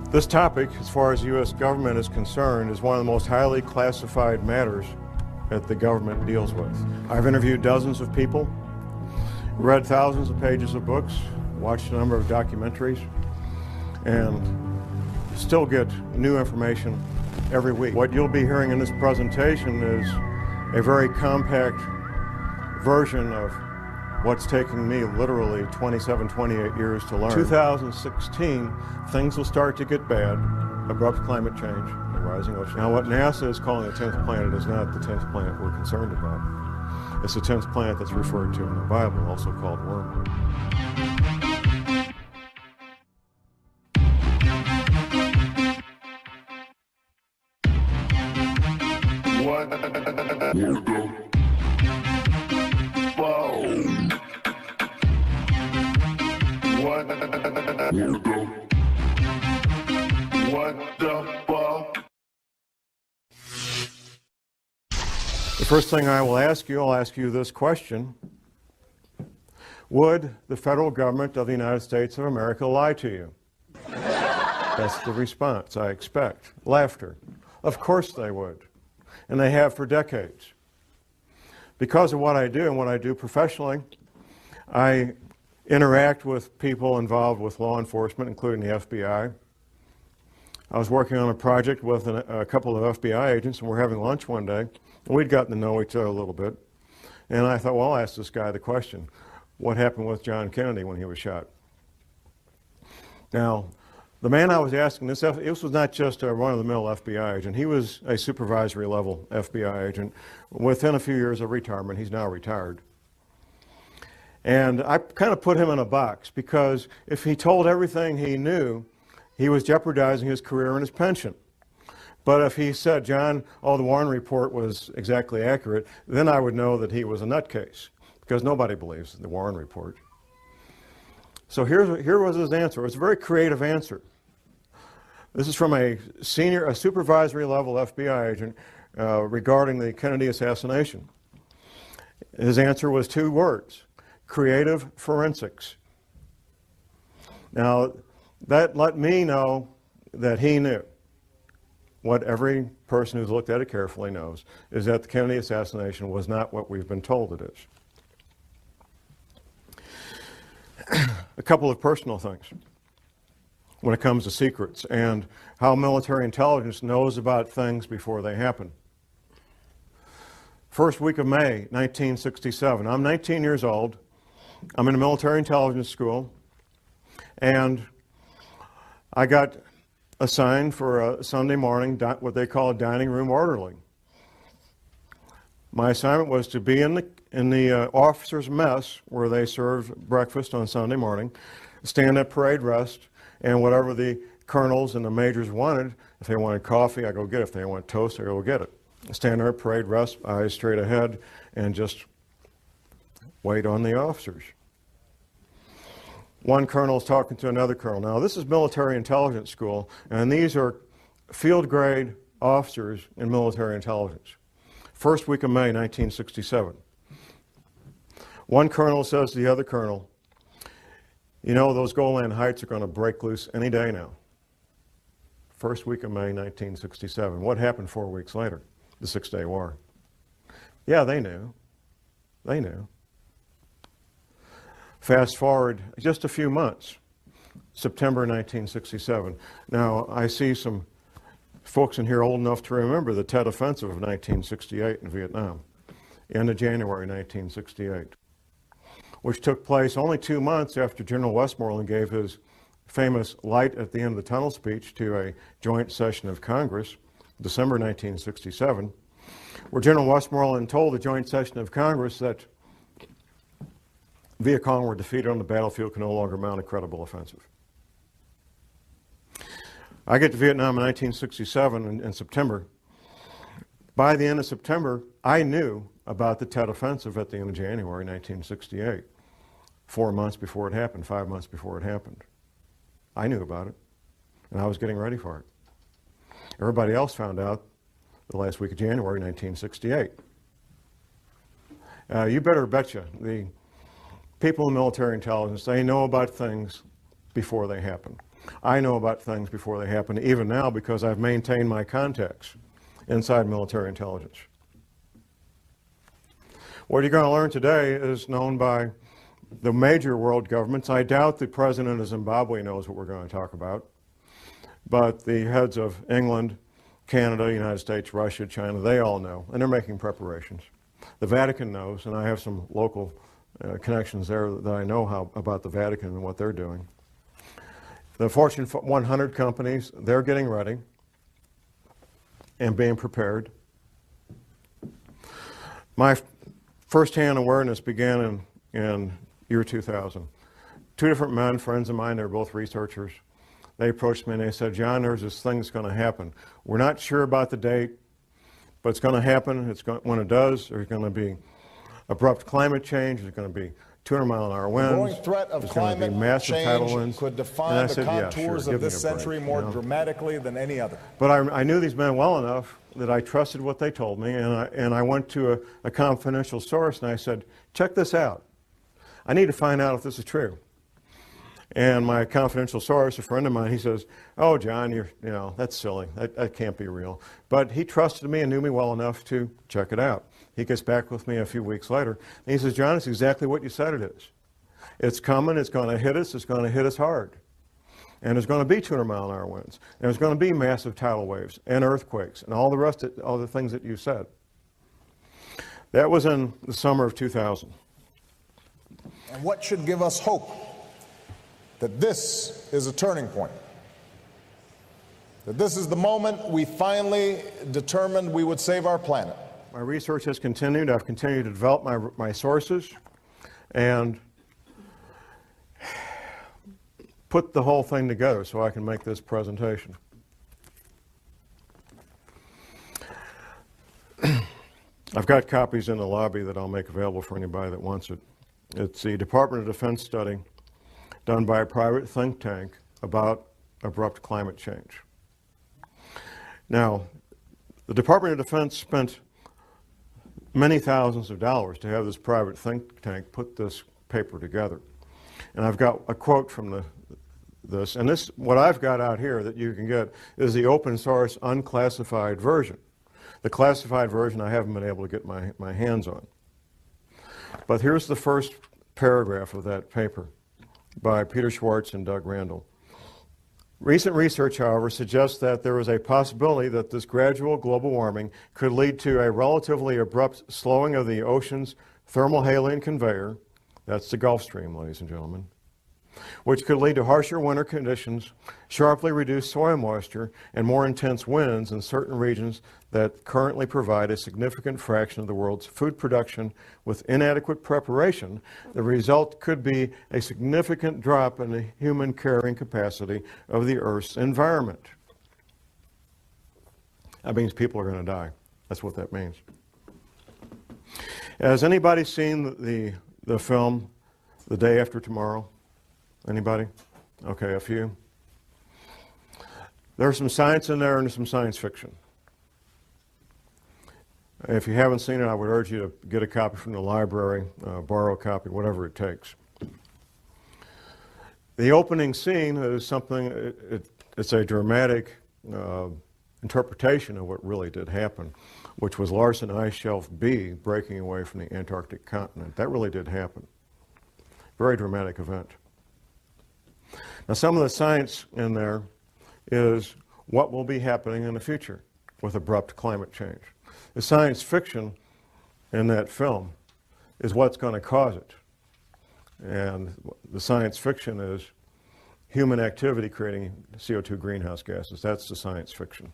This topic, as far as the U.S. government is concerned, is one of the most highly classified matters that the government deals with. I've interviewed dozens of people, read thousands of pages of books, watched a number of documentaries, and still get new information every week. What you'll be hearing in this presentation is a very compact version of what's taking me literally 27, 28 years to learn. 2016, things will start to get bad. Abrupt climate change, the rising ocean. Now what NASA is calling the 10th planet is not the 10th planet we're concerned about. It's the 10th planet that's referred to in the Bible, also called wormwood. The first thing I'll ask you this question. Would the federal government of the United States of America lie to you? That's the response I expect. Laughter. Of course they would. And they have for decades. Because of what I do and what I do professionally, I interact with people involved with law enforcement, including the FBI. I was working on a project with a couple of FBI agents, and we're having lunch one day, and we'd gotten to know each other a little bit. And I thought, well, I'll ask this guy the question, what happened with John Kennedy when he was shot? Now, the man I was asking this was not just a run-of-the-mill FBI agent. He was a supervisory level FBI agent. Within a few years of retirement, he's now retired. And I kind of put him in a box because if he told everything he knew, he was jeopardizing his career and his pension. But if he said, John, the Warren report was exactly accurate, then I would know that he was a nutcase, because nobody believes the Warren report. So here was his answer. It was a very creative answer. This is from a supervisory level FBI agent regarding the Kennedy assassination. His answer was 2 words: creative forensics. Now, that let me know that he knew. What every person who's looked at it carefully knows is that the Kennedy assassination was not what we've been told it is. A couple of personal things when it comes to secrets and how military intelligence knows about things before they happen. First week of May, 1967. I'm 19 years old. I'm in a military intelligence school, and I got assigned for a Sunday morning, what they call a dining room orderly. My assignment was to be in the officers' mess where they serve breakfast on Sunday morning, stand at parade rest, and whatever the colonels and the majors wanted, if they wanted coffee, I go get it. If they want toast, I go get it. Stand there at parade rest, eyes straight ahead, and just wait on the officers. One colonel is talking to another colonel. Now, this is military intelligence school, and these are field grade officers in military intelligence. First week of May, 1967. One colonel says to the other colonel, you know, those Golan Heights are going to break loose any day now. First week of May, 1967. What happened 4 weeks later? The Six-Day War. Yeah, they knew. They knew. Fast forward just a few months, September 1967. Now, I see some folks in here old enough to remember the Tet Offensive of 1968 in Vietnam, end of January 1968, which took place only 2 months after General Westmoreland gave his famous light at the end of the tunnel speech to a joint session of Congress, December 1967, where General Westmoreland told the joint session of Congress that Viet Cong were defeated on the battlefield, can no longer mount a credible offensive. I get to Vietnam in 1967 in September. By the end of September, I knew about the Tet Offensive at the end of January 1968. 4 months before it happened, 5 months before it happened. I knew about it, and I was getting ready for it. Everybody else found out the last week of January 1968. You better betcha, the people in military intelligence, they know about things before they happen. I know about things before they happen, even now, because I've maintained my contacts inside military intelligence. What you're going to learn today is known by the major world governments. I doubt the president of Zimbabwe knows what we're going to talk about, but the heads of England, Canada, United States, Russia, China, they all know, and they're making preparations. The Vatican knows, and I have some local connections there that I know about the Vatican and what they're doing. The Fortune 100 companies, they're getting ready and being prepared. My first-hand awareness began in year 2000. Two different men, friends of mine, they're both researchers. They approached me and they said, John, there's this thing that's going to happen. We're not sure about the date, but it's going to happen. When it does, there's going to be abrupt climate change. There's going to be 200-mile-an-hour winds. The growing threat of climate change could define the contours of this century more dramatically than any other. But I knew these men well enough that I trusted what they told me, and I went to a confidential source and I said, check this out. I need to find out if this is true. And my confidential source, a friend of mine, he says, oh, John, that's silly. That can't be real. But he trusted me and knew me well enough to check it out. He gets back with me a few weeks later, and he says, John, it's exactly what you said it is. It's coming, it's going to hit us hard. And there's going to be 200-mile-an-hour winds. And there's going to be massive tidal waves and earthquakes and all the rest of all the things that you said. That was in the summer of 2000. And what should give us hope that this is a turning point? That this is the moment we finally determined we would save our planet. My research has continued. I've continued to develop my sources and put the whole thing together so I can make this presentation. I've got copies in the lobby that I'll make available for anybody that wants it. It's the Department of Defense study done by a private think tank about abrupt climate change. Now, the Department of Defense spent many thousands of dollars to have this private think tank put this paper together. And I've got a quote from this, and this, what I've got out here that you can get is the open source unclassified version. The classified version I haven't been able to get my hands on. But here's the first paragraph of that paper by Peter Schwartz and Doug Randall. Recent research, however, suggests that there is a possibility that this gradual global warming could lead to a relatively abrupt slowing of the ocean's thermohaline conveyor, that's the Gulf Stream, ladies and gentlemen, which could lead to harsher winter conditions, sharply reduced soil moisture, and more intense winds in certain regions that currently provide a significant fraction of the world's food production. With inadequate preparation, the result could be a significant drop in the human carrying capacity of the Earth's environment. That means people are going to die. That's what that means. Has anybody seen the film The Day After Tomorrow? Anybody? Okay, a few. There's some science in there and some science fiction. If you haven't seen it, I would urge you to get a copy from the library, borrow a copy, whatever it takes. The opening scene is something, it's a dramatic interpretation of what really did happen, which was Larsen Ice Shelf B breaking away from the Antarctic continent. That really did happen. Very dramatic event. Now, some of the science in there is what will be happening in the future with abrupt climate change. The science fiction in that film is what's going to cause it. And the science fiction is human activity creating CO2 greenhouse gases. That's the science fiction.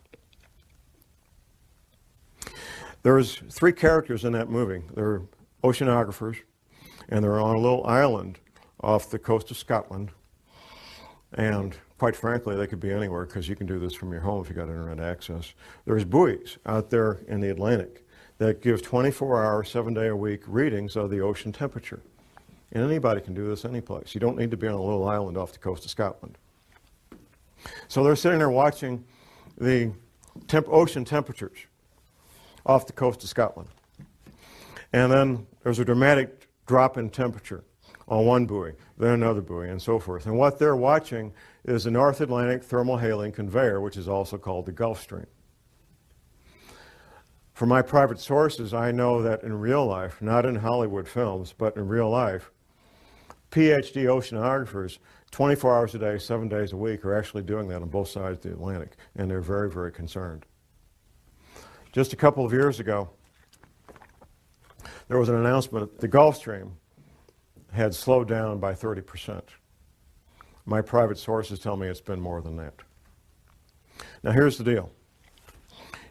There's three characters in that movie. They're oceanographers, and they're on a little island off the coast of Scotland. And quite frankly, they could be anywhere because you can do this from your home if you got internet access. There's buoys out there in the Atlantic that give 24-hour, 7-day-a-week readings of the ocean temperature. And anybody can do this any place. You don't need to be on a little island off the coast of Scotland. So they're sitting there watching the ocean temperatures off the coast of Scotland. And then there's a dramatic drop in temperature on one buoy, then another buoy, and so forth. And what they're watching is the North Atlantic thermal-hailing conveyor, which is also called the Gulf Stream. From my private sources, I know that in real life, not in Hollywood films, but in real life, PhD oceanographers, 24 hours a day, 7 days a week, are actually doing that on both sides of the Atlantic, and they're very, very concerned. Just a couple of years ago, there was an announcement that the Gulf Stream had slowed down by 30%. My private sources tell me it's been more than that. Now here's the deal.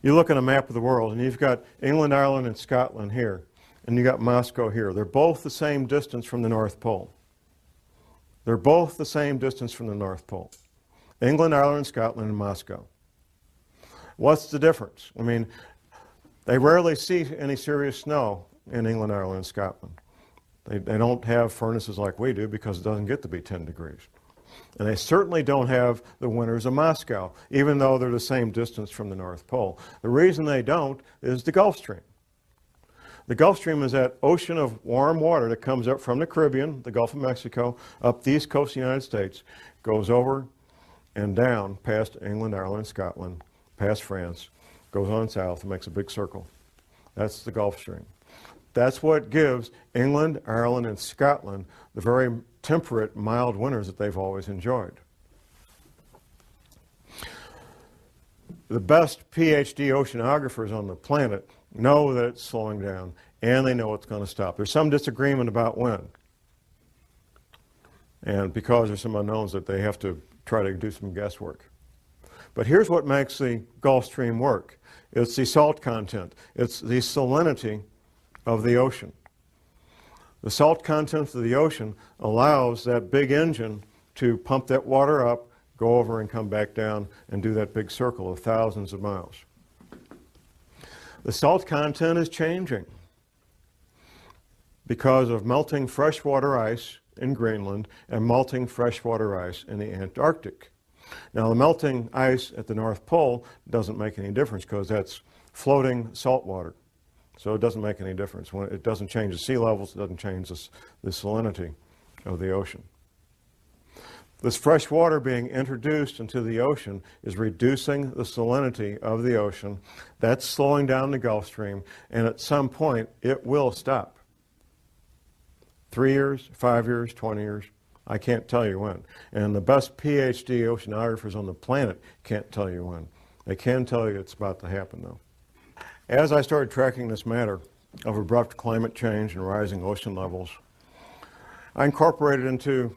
You look at a map of the world and you've got England, Ireland, and Scotland here, and you got Moscow here. They're both the same distance from the North Pole. They're both the same distance from the North Pole. England, Ireland, Scotland, and Moscow. What's the difference? I mean, they rarely see any serious snow in England, Ireland, and Scotland. They don't have furnaces like we do because it doesn't get to be 10 degrees. And they certainly don't have the winters of Moscow, even though they're the same distance from the North Pole. The reason they don't is the Gulf Stream. The Gulf Stream is that ocean of warm water that comes up from the Caribbean, the Gulf of Mexico, up the east coast of the United States, goes over and down past England, Ireland, Scotland, past France, goes on south and makes a big circle. That's the Gulf Stream. That's what gives England, Ireland, and Scotland the very temperate, mild winters that they've always enjoyed. The best PhD oceanographers on the planet know that it's slowing down, and they know it's going to stop. There's some disagreement about when. And because there's some unknowns that they have to try to do some guesswork. But here's what makes the Gulf Stream work. It's the salt content. It's the salinity of the ocean. The salt content of the ocean allows that big engine to pump that water up, go over and come back down and do that big circle of thousands of miles. The salt content is changing because of melting freshwater ice in Greenland and melting freshwater ice in the Antarctic. Now the melting ice at the North Pole doesn't make any difference because that's floating salt water. So it doesn't make any difference. It doesn't change the sea levels, it doesn't change the salinity of the ocean. This fresh water being introduced into the ocean is reducing the salinity of the ocean. That's slowing down the Gulf Stream, and at some point it will stop. 3 years, 5 years, 20 years, I can't tell you when. And the best PhD oceanographers on the planet can't tell you when. They can tell you it's about to happen though. As I started tracking this matter of abrupt climate change and rising ocean levels, I incorporated into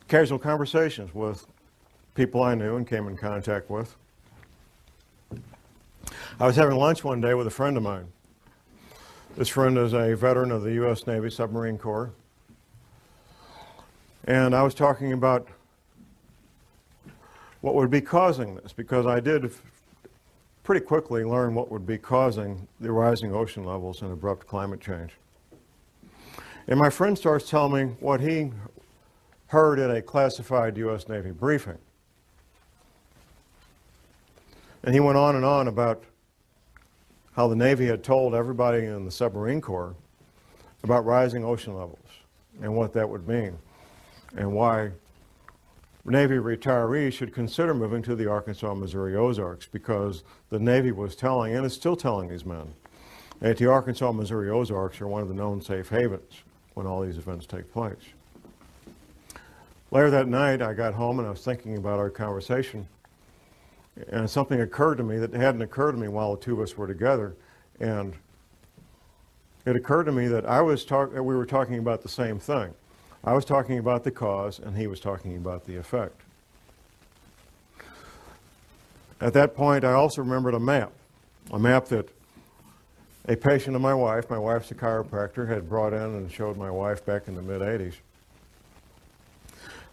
casual conversations with people I knew and came in contact with. I was having lunch one day with a friend of mine. This friend is a veteran of the U.S. Navy Submarine Corps. And I was talking about what would be causing this, because I did pretty quickly learn what would be causing the rising ocean levels and abrupt climate change. And my friend starts telling me what he heard at a classified U.S. Navy briefing. And he went on and on about how the Navy had told everybody in the submarine corps about rising ocean levels and what that would mean and why Navy retirees should consider moving to the Arkansas, Missouri Ozarks, because the Navy was telling, and is still telling these men, that the Arkansas, Missouri Ozarks are one of the known safe havens when all these events take place. Later that night, I got home and I was thinking about our conversation, and something occurred to me that hadn't occurred to me while the two of us were together. And it occurred to me that we were talking about the same thing. I was talking about the cause, and he was talking about the effect. At that point, I also remembered a map that a patient of my wife's a chiropractor, had brought in and showed my wife back in the mid-'80s,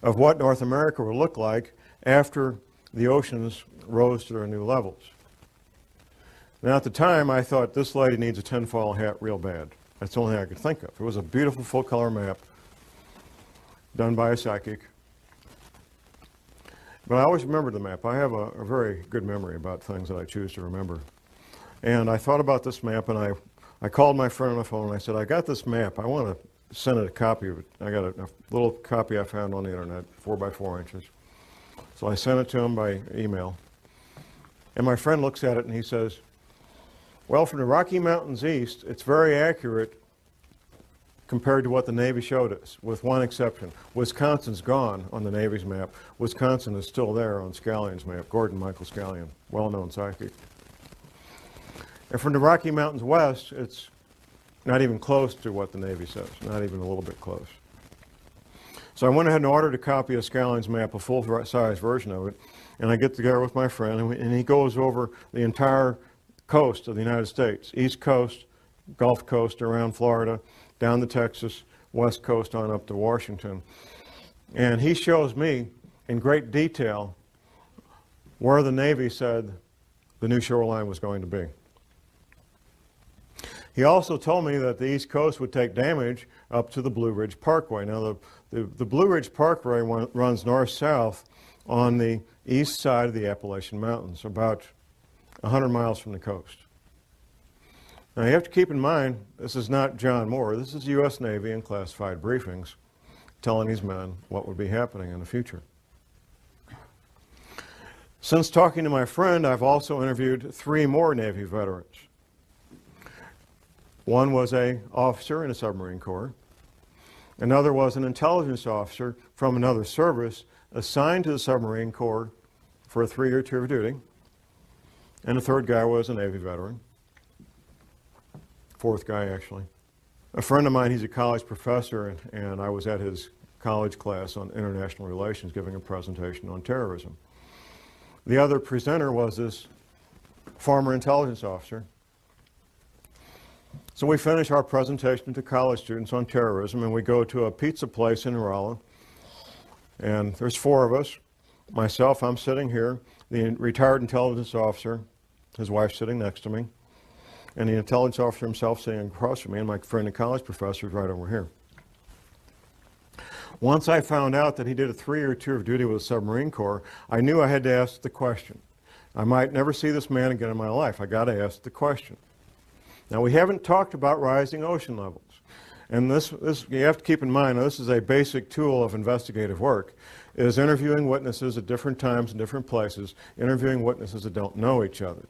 of what North America would look like after the oceans rose to their new levels. Now, at the time, I thought, this lady needs a tinfoil hat real bad. That's the only thing I could think of. It was a beautiful full-color map done by a psychic. But I always remembered the map. I have a very good memory about things that I choose to remember. And I thought about this map, and I called my friend on the phone and I said, I got this map. I want to sent it a copy of it. I got a little copy I found on the internet, 4 by 4 inches. So I sent it to him by email. And my friend looks at it and he says, well, from the Rocky Mountains east, it's very accurate compared to what the Navy showed us, with one exception. Wisconsin's gone on the Navy's map. Wisconsin is still there on Scallion's map, Gordon Michael Scallion, well-known psychic. And from the Rocky Mountains west, it's not even close to what the Navy says, not even a little bit close. So I went ahead and ordered a copy of Scallion's map, a full-size version of it, and I get together with my friend, and he goes over the entire coast of the United States, East Coast, Gulf Coast around Florida, down to Texas, West Coast on up to Washington. And he shows me in great detail where the Navy said the new shoreline was going to be. He also told me that the East Coast would take damage up to the Blue Ridge Parkway. Now, the Blue Ridge Parkway runs north-south on the east side of the Appalachian Mountains, about 100 miles from the coast. Now, you have to keep in mind, this is not John Moore. This is U.S. Navy in classified briefings telling these men what would be happening in the future. Since talking to my friend, I've also interviewed 3 more Navy veterans. One was an officer in the submarine corps. Another was an intelligence officer from another service assigned to the submarine corps for a 3-year tour of duty. And the third guy was a Navy veteran. Fourth guy, actually. A friend of mine, he's a college professor, and I was at his college class on international relations giving a presentation on terrorism. The other presenter was this former intelligence officer. So we finish our presentation to college students on terrorism, and we go to a pizza place in Rolla. And there's 4 of us. Myself, I'm sitting here. The retired intelligence officer, his wife sitting next to me. And the intelligence officer himself sitting across from me, and my friend, the college professor, is right over here. Once I found out that he did a 3-year tour of duty with the submarine corps, I knew I had to ask the question. I might never see this man again in my life. I got to ask the question. Now, we haven't talked about rising ocean levels. And this you have to keep in mind, this is a basic tool of investigative work, is interviewing witnesses at different times and different places, interviewing witnesses that don't know each other.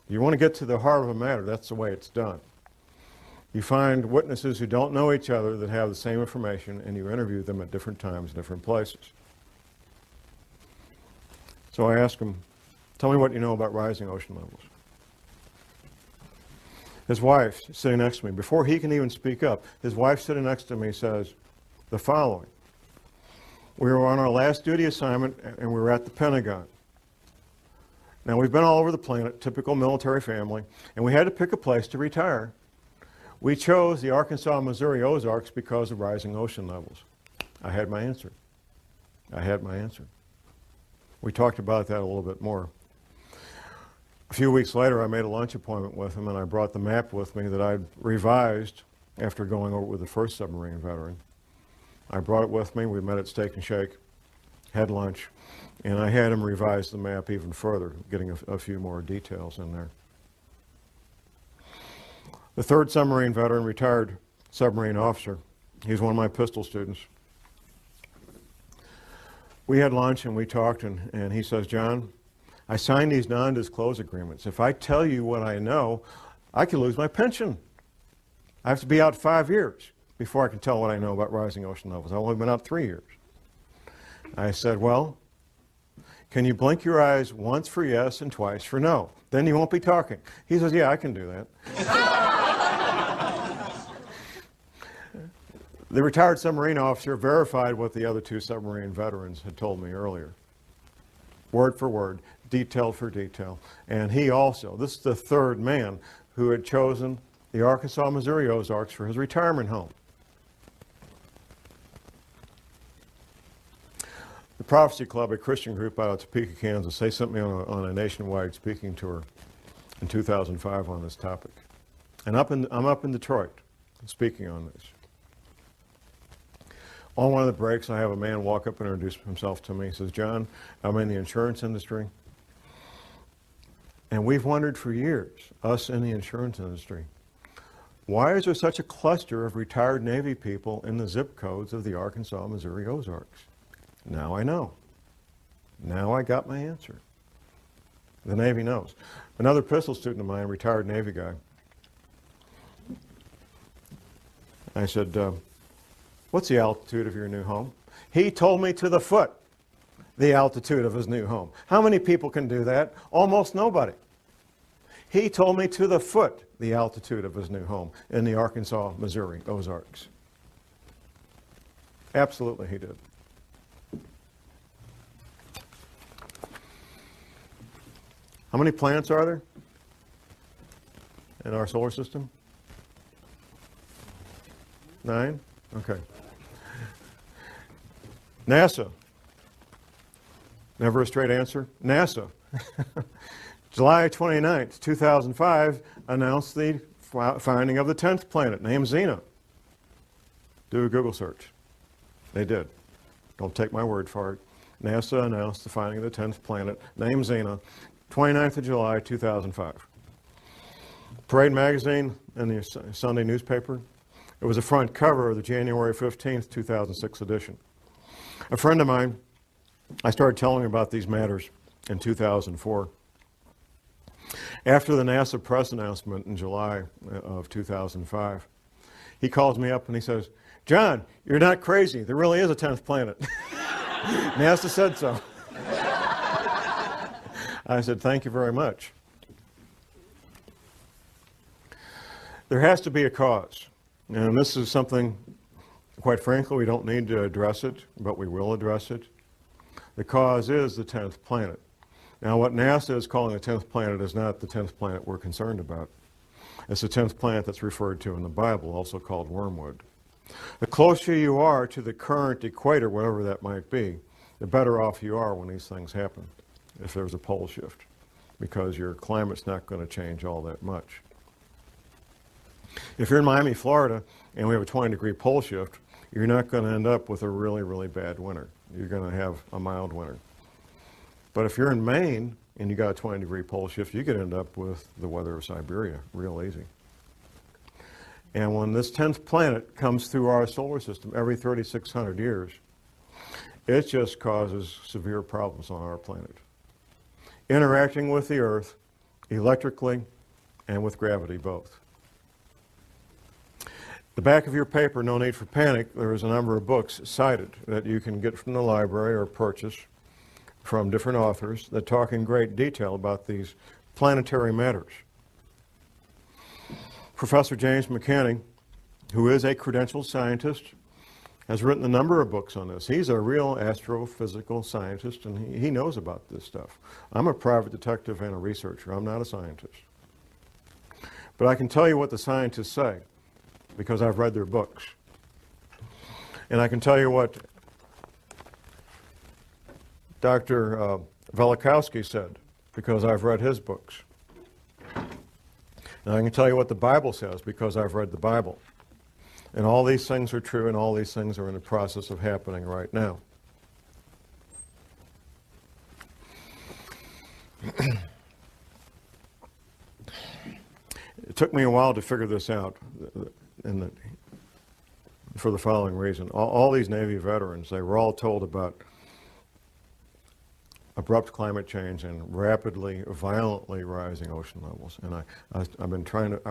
You want to get to the heart of a matter, that's the way it's done. You find witnesses who don't know each other that have the same information, and you interview them at different times, different places. So I asked him, tell me what you know about rising ocean levels. His wife, sitting next to me, before he can even speak up, his wife sitting next to me says the following. We were on our last duty assignment, and we were at the Pentagon. Now, we've been all over the planet, typical military family, and we had to pick a place to retire. We chose the Arkansas-Missouri Ozarks because of rising ocean levels. I had my answer. I had my answer. We talked about that a little bit more. A few weeks later, I made a lunch appointment with him, and I brought the map with me that I'd revised after going over with the first submarine veteran. I brought it with me. We met at Steak and Shake, had lunch, and I had him revise the map even further, getting a few more details in there. The third submarine veteran, retired submarine officer, he's one of my pistol students. We had lunch and we talked, and he says, John, I signed these non-disclosure agreements. If I tell you what I know, I could lose my pension. I have to be out 5 years before I can tell what I know about rising ocean levels. I've only been out 3 years. I said, well, can you blink your eyes once for yes and twice for no? Then you won't be talking. He says, yeah, I can do that. The retired submarine officer verified what the other 2 submarine veterans had told me earlier. Word for word, detail for detail. And he also, this is the third man who had chosen the Arkansas-Missouri Ozarks for his retirement home. The Prophecy Club, a Christian group out of Topeka, Kansas, they sent me on a nationwide speaking tour in 2005 on this topic. And I'm up in Detroit speaking on this. On one of the breaks, I have a man walk up and introduce himself to me. He says, John, I'm in the insurance industry. And we've wondered for years, us in the insurance industry, Why is there such a cluster of retired Navy people in the zip codes of the Arkansas, Missouri Ozarks? Now I know. Now I got my answer. The Navy knows. Another pistol student of mine, retired Navy guy, I said, what's the altitude of your new home? He told me to the foot the altitude of his new home. How many people can do that? Almost nobody. He told me to the foot the altitude of his new home in the Arkansas, Missouri Ozarks. Absolutely he did. How many planets are there in our solar system? 9? Okay. NASA. Never a straight answer. NASA. July 29th, 2005, announced the finding of the 10th planet, named Xena. Do a Google search. They did. Don't take my word for it. NASA announced the finding of the 10th planet, named Xena, 29th of July, 2005. Parade magazine and the Sunday newspaper. It was the front cover of the January 15th, 2006 edition. A friend of mine, I started telling him about these matters in 2004. After the NASA press announcement in July of 2005, he calls me up and he says, John, you're not crazy. There really is a 10th planet. NASA said so. I said, thank you very much. There has to be a cause. And this is something, quite frankly, we don't need to address it, but we will address it. The cause is the 10th planet. Now, what NASA is calling the 10th planet is not the 10th planet we're concerned about. It's the 10th planet that's referred to in the Bible, also called Wormwood. The closer you are to the current equator, whatever that might be, the better off you are when these things happen, if there's a pole shift, because your climate's not going to change all that much. If you're in Miami, Florida, and we have a 20-degree pole shift, you're not going to end up with a really, really bad winter. You're going to have a mild winter. But if you're in Maine and you got a 20-degree pole shift, you could end up with the weather of Siberia real easy. And when this 10th planet comes through our solar system every 3,600 years, it just causes severe problems on our planet. Interacting with the Earth electrically and with gravity both. The back of your paper, No Need for Panic, there is a number of books cited that you can get from the library or purchase from different authors that talk in great detail about these planetary matters. Professor James McCanney, who is a credentialed scientist, has written a number of books on this. He's a real astrophysical scientist, and he knows about this stuff. I'm a private detective and a researcher. I'm not a scientist. But I can tell you what the scientists say, because I've read their books. And I can tell you what Dr. Velikowski said, because I've read his books. And I can tell you what the Bible says, because I've read the Bible. And all these things are true, and all these things are in the process of happening right now. It took me a while to figure this out, for the following reason. All these Navy veterans, they were all told about abrupt climate change and rapidly, violently rising ocean levels. And I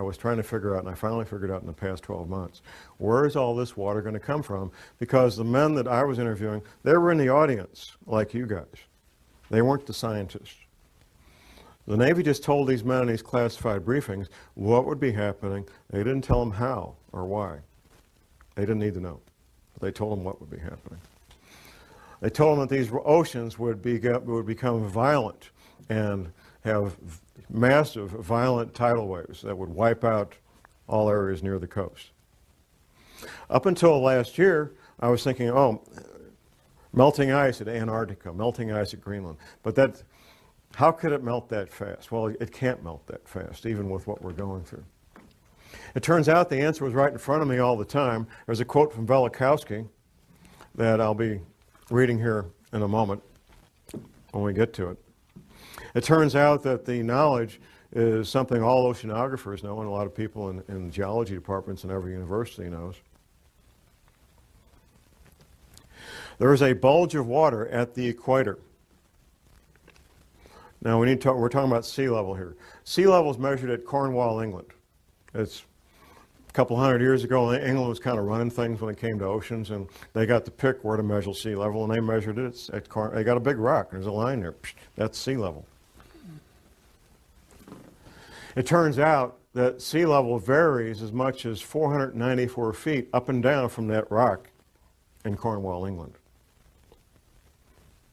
was trying to figure out, and I finally figured out in the past 12 months, where is all this water going to come from? Because the men that I was interviewing, they were in the audience, like you guys. They weren't the scientists. The Navy just told these men in these classified briefings what would be happening. They didn't tell them how or why. They didn't need to know. They told them what would be happening. They told them that these oceans would become violent and have massive, violent tidal waves that would wipe out all areas near the coast. Up until last year, I was thinking, oh, melting ice at Antarctica, melting ice at Greenland. But how could it melt that fast? Well, it can't melt that fast, even with what we're going through. It turns out the answer was right in front of me all the time. There's a quote from Velikowski that I'll be reading here in a moment when we get to it. It turns out that the knowledge is something all oceanographers know and a lot of people in geology departments in every university knows. There is a bulge of water at the equator. Now we're talking about sea level here. Sea level is measured at Cornwall, England. It's a couple hundred years ago, England was kind of running things when it came to oceans, and they got to pick where to measure sea level, and they measured it at they got a big rock. There's a line there. That's sea level. It turns out that sea level varies as much as 494 feet up and down from that rock in Cornwall, England.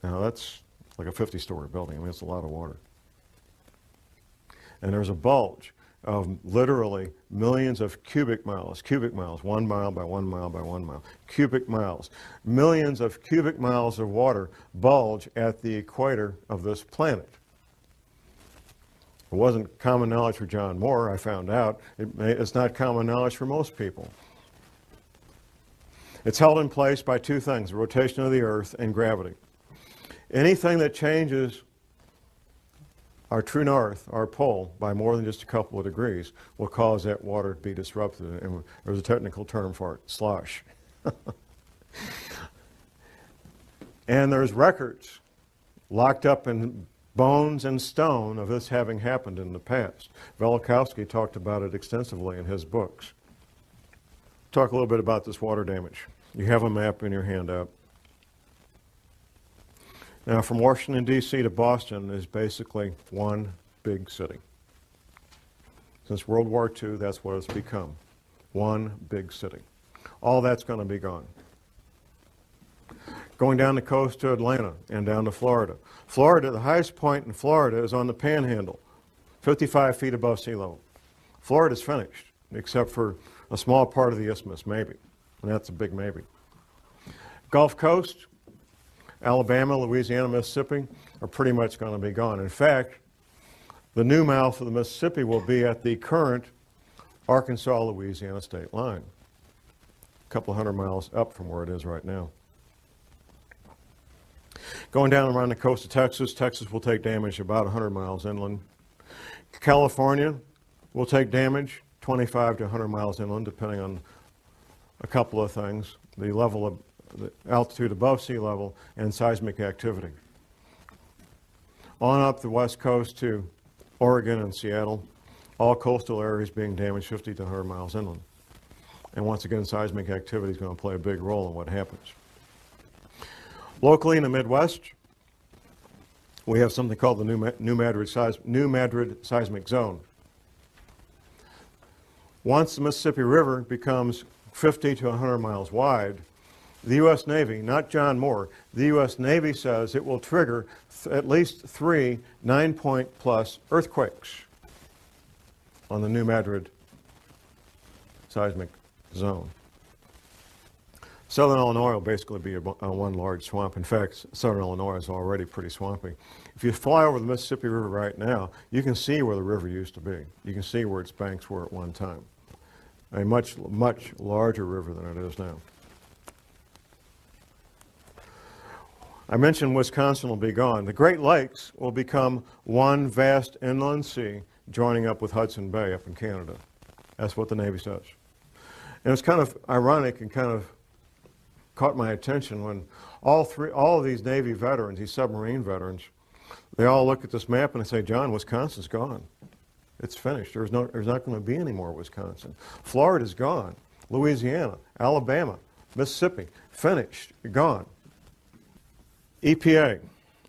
Now that's like a 50-story building. I mean, it's a lot of water. And there's a bulge of literally millions of cubic miles, 1 mile by 1 mile by 1 mile, cubic miles. Millions of cubic miles of water bulge at the equator of this planet. It wasn't common knowledge for John Moore, I found out. It's not common knowledge for most people. It's held in place by two things, the rotation of the Earth and gravity. Anything that changes our true north, our pole, by more than just a couple of degrees will cause that water to be disrupted. And there's a technical term for it, slosh. And there's records locked up in bones and stone of this having happened in the past. Velikovsky talked about it extensively in his books. Talk a little bit about this water damage. You have a map in your handout. Now, from Washington, D.C. to Boston is basically one big city. Since World War II, that's what it's become. One big city. All that's going to be gone. Going down the coast to Atlanta and down to Florida. Florida, the highest point in Florida is on the Panhandle, 55 feet above sea level. Florida's finished, except for a small part of the isthmus, maybe. And that's a big maybe. Gulf Coast, Alabama, Louisiana, Mississippi are pretty much going to be gone. In fact, the new mouth of the Mississippi will be at the current Arkansas-Louisiana state line, a couple hundred miles up from where it is right now. Going down around the coast of Texas, Texas will take damage about 100 miles inland. California will take damage 25 to 100 miles inland, depending on a couple of things, the level of the altitude above sea level and seismic activity. On up the west coast to Oregon and Seattle, all coastal areas being damaged 50 to 100 miles inland. And once again, seismic activity is going to play a big role in what happens. Locally in the Midwest, we have something called the New Madrid Seismic Zone. Once the Mississippi River becomes 50 to 100 miles wide, the U.S. Navy, not John Moore, the U.S. Navy says it will trigger at least 3 9-point plus earthquakes on the New Madrid seismic zone. Southern Illinois will basically be one large swamp. In fact, southern Illinois is already pretty swampy. If you fly over the Mississippi River right now, you can see where the river used to be. You can see where its banks were at one time. A much, much larger river than it is now. I mentioned Wisconsin will be gone. The Great Lakes will become one vast inland sea joining up with Hudson Bay up in Canada. That's what the Navy says. And it's kind of ironic and kind of caught my attention when all of these Navy veterans, these submarine veterans, they all look at this map and they say, John, Wisconsin's gone. It's finished. There's not going to be any more Wisconsin. Florida's gone. Louisiana, Alabama, Mississippi, finished, gone. EPA,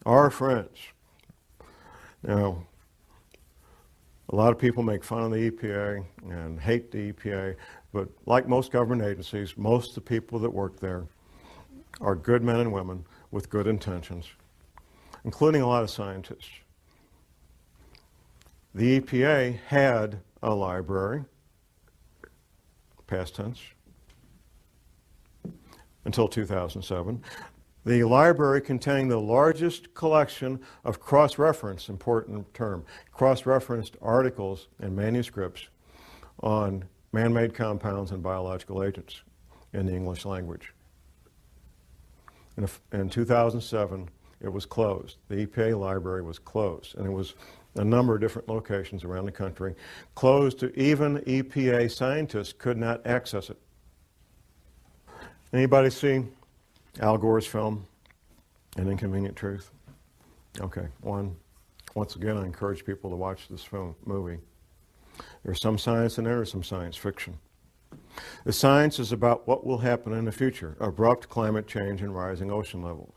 our friends. Now, a lot of people make fun of the EPA and hate the EPA, but like most government agencies, most of the people that work there are good men and women with good intentions, including a lot of scientists. The EPA had a library, past tense, until 2007. The library contained the largest collection of cross-referenced, important term, cross-referenced articles and manuscripts on man-made compounds and biological agents in the English language. In 2007, it was closed. The EPA library was closed, and it was a number of different locations around the country, closed to even EPA scientists could not access it. Anybody see Al Gore's film, An Inconvenient Truth? Okay, once again, I encourage people to watch this movie. There's some science in there, there's some science fiction. The science is about what will happen in the future, abrupt climate change and rising ocean levels.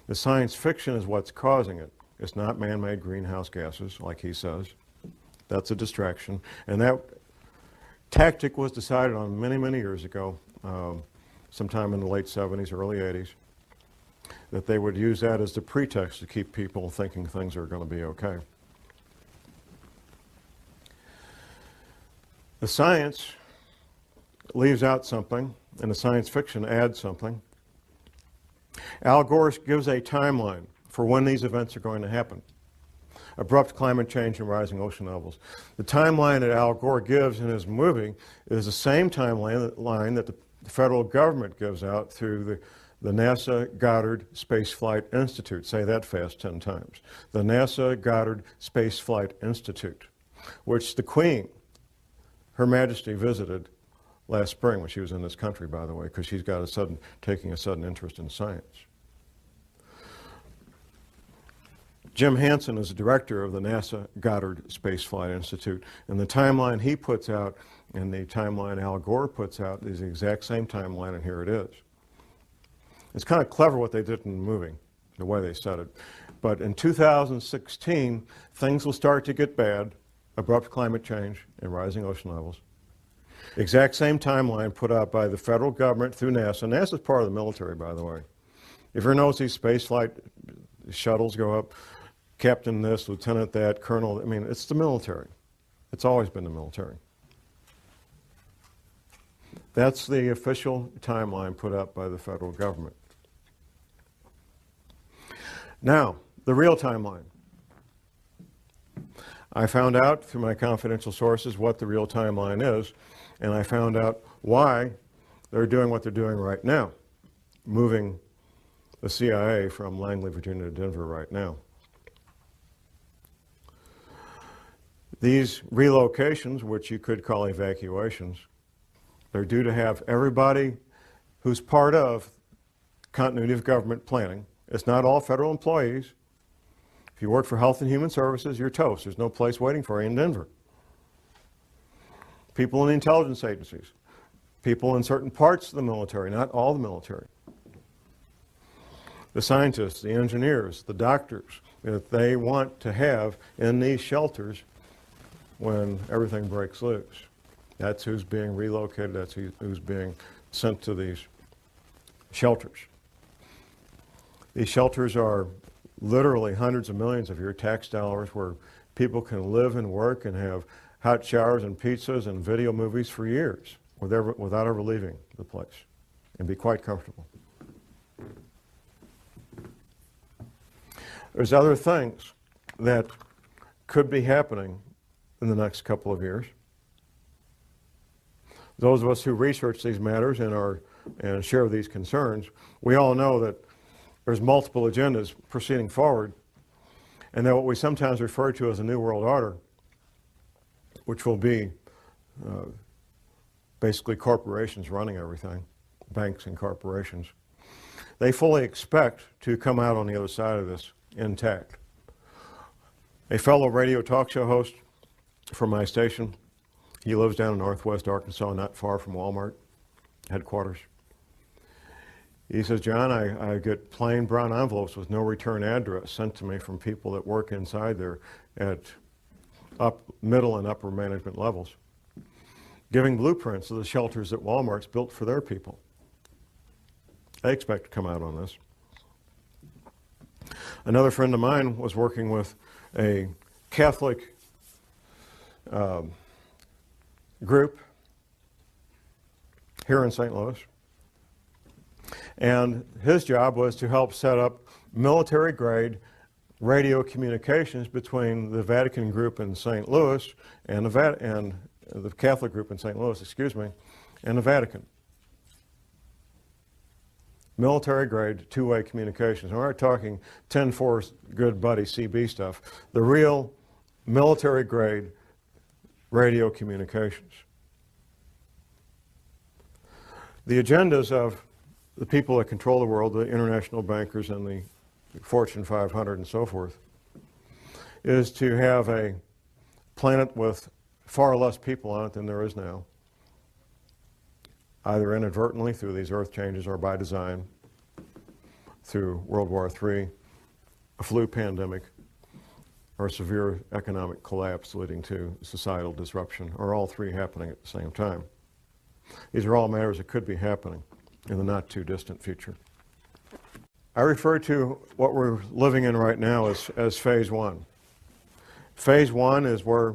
The science fiction is what's causing it. It's not man-made greenhouse gases, like he says. That's a distraction. And that tactic was decided on many, many years ago, sometime in the late 70s, early 80s, that they would use that as the pretext to keep people thinking things are going to be okay. The science leaves out something, and the science fiction adds something. Al Gore gives a timeline for when these events are going to happen. Abrupt climate change and rising ocean levels. The timeline that Al Gore gives in his movie is the same timeline that the federal government gives out through the NASA Goddard Space Flight Institute. Say that fast 10 times. The NASA Goddard Space Flight Institute, which the Queen, Her Majesty, visited last spring when she was in this country, by the way, because she's got taking a sudden interest in science. Jim Hansen is the director of the NASA Goddard Space Flight Institute, and the timeline he puts out and the timeline Al Gore puts out is the exact same timeline, and here it is. It's kind of clever what they did in the movie, the way they said it. But in 2016, things will start to get bad, abrupt climate change and rising ocean levels. Exact same timeline put out by the federal government through NASA. NASA is part of the military, by the way. If you notice, these space flight shuttles go up, captain this, lieutenant that, colonel, I mean, it's the military. It's always been the military. That's the official timeline put up by the federal government. Now, the real timeline. I found out through my confidential sources what the real timeline is, and I found out why they're doing what they're doing right now, moving the CIA from Langley, Virginia to Denver right now. These relocations, which you could call evacuations, they're due to have everybody who's part of continuity of government planning. It's not all federal employees. If you work for Health and Human Services, you're toast. There's no place waiting for you in Denver. People in the intelligence agencies, people in certain parts of the military, not all the military. The scientists, the engineers, the doctors that they want to have in these shelters when everything breaks loose. That's who's being relocated, that's who's being sent to these shelters. These shelters are literally hundreds of millions of your tax dollars where people can live and work and have hot showers and pizzas and video movies for years without ever leaving the place and be quite comfortable. There's other things that could be happening in the next couple of years. Those of us who research these matters and share these concerns, we all know that there's multiple agendas proceeding forward, and that what we sometimes refer to as a New World Order, which will be basically corporations running everything, banks and corporations, they fully expect to come out on the other side of this intact. A fellow radio talk show host from my station, he lives down in northwest Arkansas, not far from Walmart headquarters. He says, John, I get plain brown envelopes with no return address sent to me from people that work inside there at middle and upper management levels, giving blueprints of the shelters that Walmart's built for their people. They expect to come out on this. Another friend of mine was working with a Catholic group here in St. Louis. And his job was to help set up military-grade radio communications between the Vatican group in St. Louis and the Catholic group in St. Louis, and the Vatican. military-grade two-way communications. We're not talking 10-4 good buddy CB stuff. The real military-grade radio communications. The agendas of the people that control the world, the international bankers and the Fortune 500 and so forth, is to have a planet with far less people on it than there is now, either inadvertently through these earth changes or by design, through World War III, a flu pandemic, or severe economic collapse leading to societal disruption, or all three happening at the same time. These are all matters that could be happening in the not too distant future. I refer to what we're living in right now as phase one. Phase one is where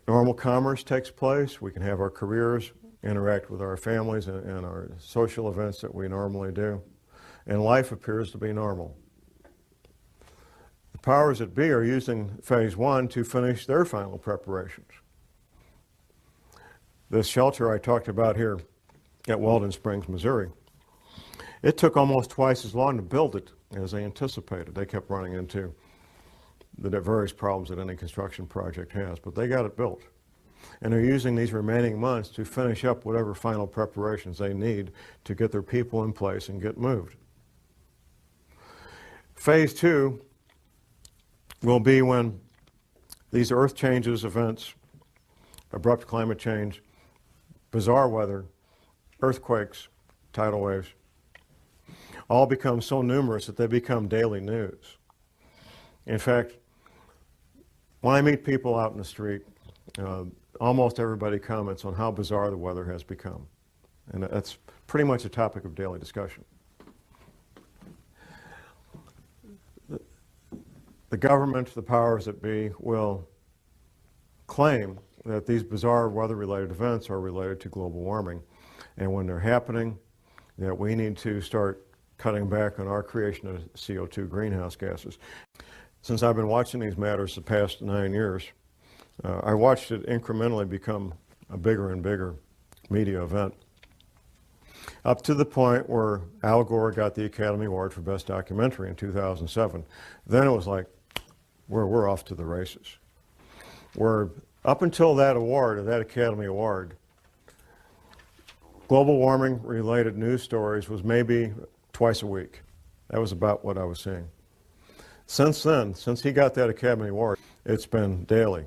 normal commerce takes place. We can have our careers, interact with our families and our social events that we normally do, and life appears to be normal. The powers that be are using phase one to finish their final preparations. This shelter I talked about here at Weldon Springs, Missouri, it took almost twice as long to build it as they anticipated. They kept running into the various problems that any construction project has, but they got it built. And they're using these remaining months to finish up whatever final preparations they need to get their people in place and get moved. Phase two will be when these earth changes events, abrupt climate change, bizarre weather, earthquakes, tidal waves, all become so numerous that they become daily news. In fact, when I meet people out in the street, almost everybody comments on how bizarre the weather has become. And that's pretty much a topic of daily discussion. The government, the powers that be, will claim that these bizarre weather-related events are related to global warming. And when they're happening, that we need to start cutting back on our creation of CO2 greenhouse gases. Since I've been watching these matters the past 9 years, I watched it incrementally become a bigger and bigger media event, up to the point where Al Gore got the Academy Award for Best Documentary in 2007. Then it was like, we're off to the races. Where up until that award, that Academy Award, global warming related news stories was maybe twice a week. That was about what I was seeing. Since then, since he got that Academy Award, it's been daily,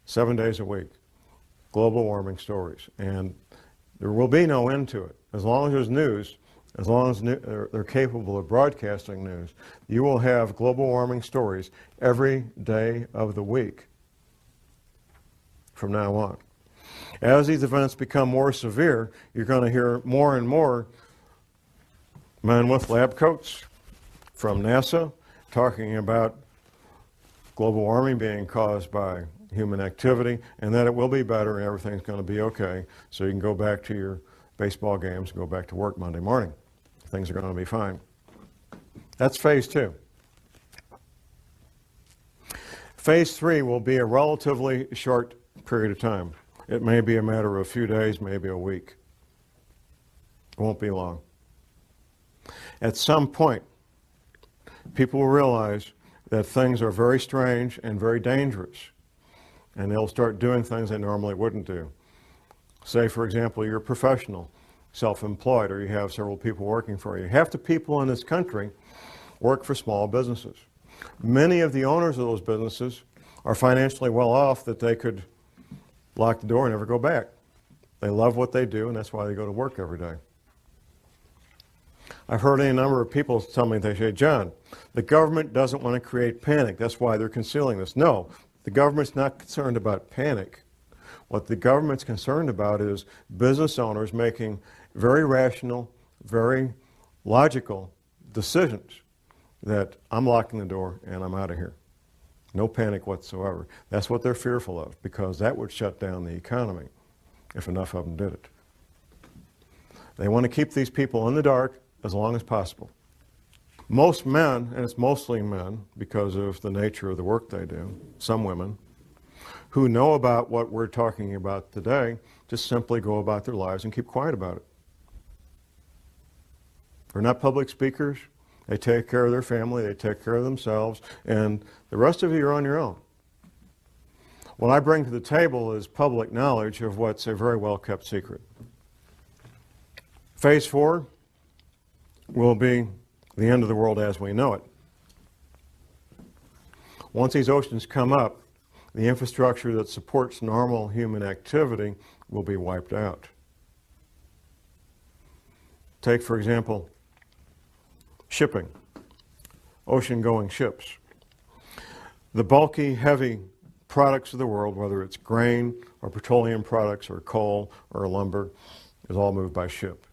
7 days a week, global warming stories. And there will be no end to it. As long as there's news, as long as they're capable of broadcasting news, you will have global warming stories every day of the week from now on. As these events become more severe, you're going to hear more and more men with lab coats from NASA talking about global warming being caused by human activity and that it will be better and everything's going to be okay, so you can go back to your baseball games and go back to work Monday morning. Things are going to be fine. That's phase two. Phase three will be a relatively short period of time. It may be a matter of a few days, maybe a week. It won't be long. At some point, people will realize that things are very strange and very dangerous, and they'll start doing things they normally wouldn't do. Say, for example, you're a professional, self-employed, or you have several people working for you. Half the people in this country work for small businesses. Many of the owners of those businesses are financially well off that they could lock the door and never go back. They love what they do, and that's why they go to work every day. I've heard any number of people tell me, they say, John, the government doesn't want to create panic. That's why they're concealing this. No, the government's not concerned about panic. What the government's concerned about is business owners making very rational, very logical decisions that I'm locking the door and I'm out of here. No panic whatsoever. That's what they're fearful of, because that would shut down the economy if enough of them did it. They want to keep these people in the dark as long as possible. Most men, and it's mostly men because of the nature of the work they do, some women, who know about what we're talking about today, just simply go about their lives and keep quiet about it. They're not public speakers. They take care of their family, they take care of themselves, and the rest of you are on your own. What I bring to the table is public knowledge of what's a very well-kept secret. Phase 4 will be the end of the world as we know it. Once these oceans come up, the infrastructure that supports normal human activity will be wiped out. Take, for example, shipping, ocean-going ships. The bulky, heavy products of the world, whether it's grain or petroleum products or coal or lumber, is all moved by ship.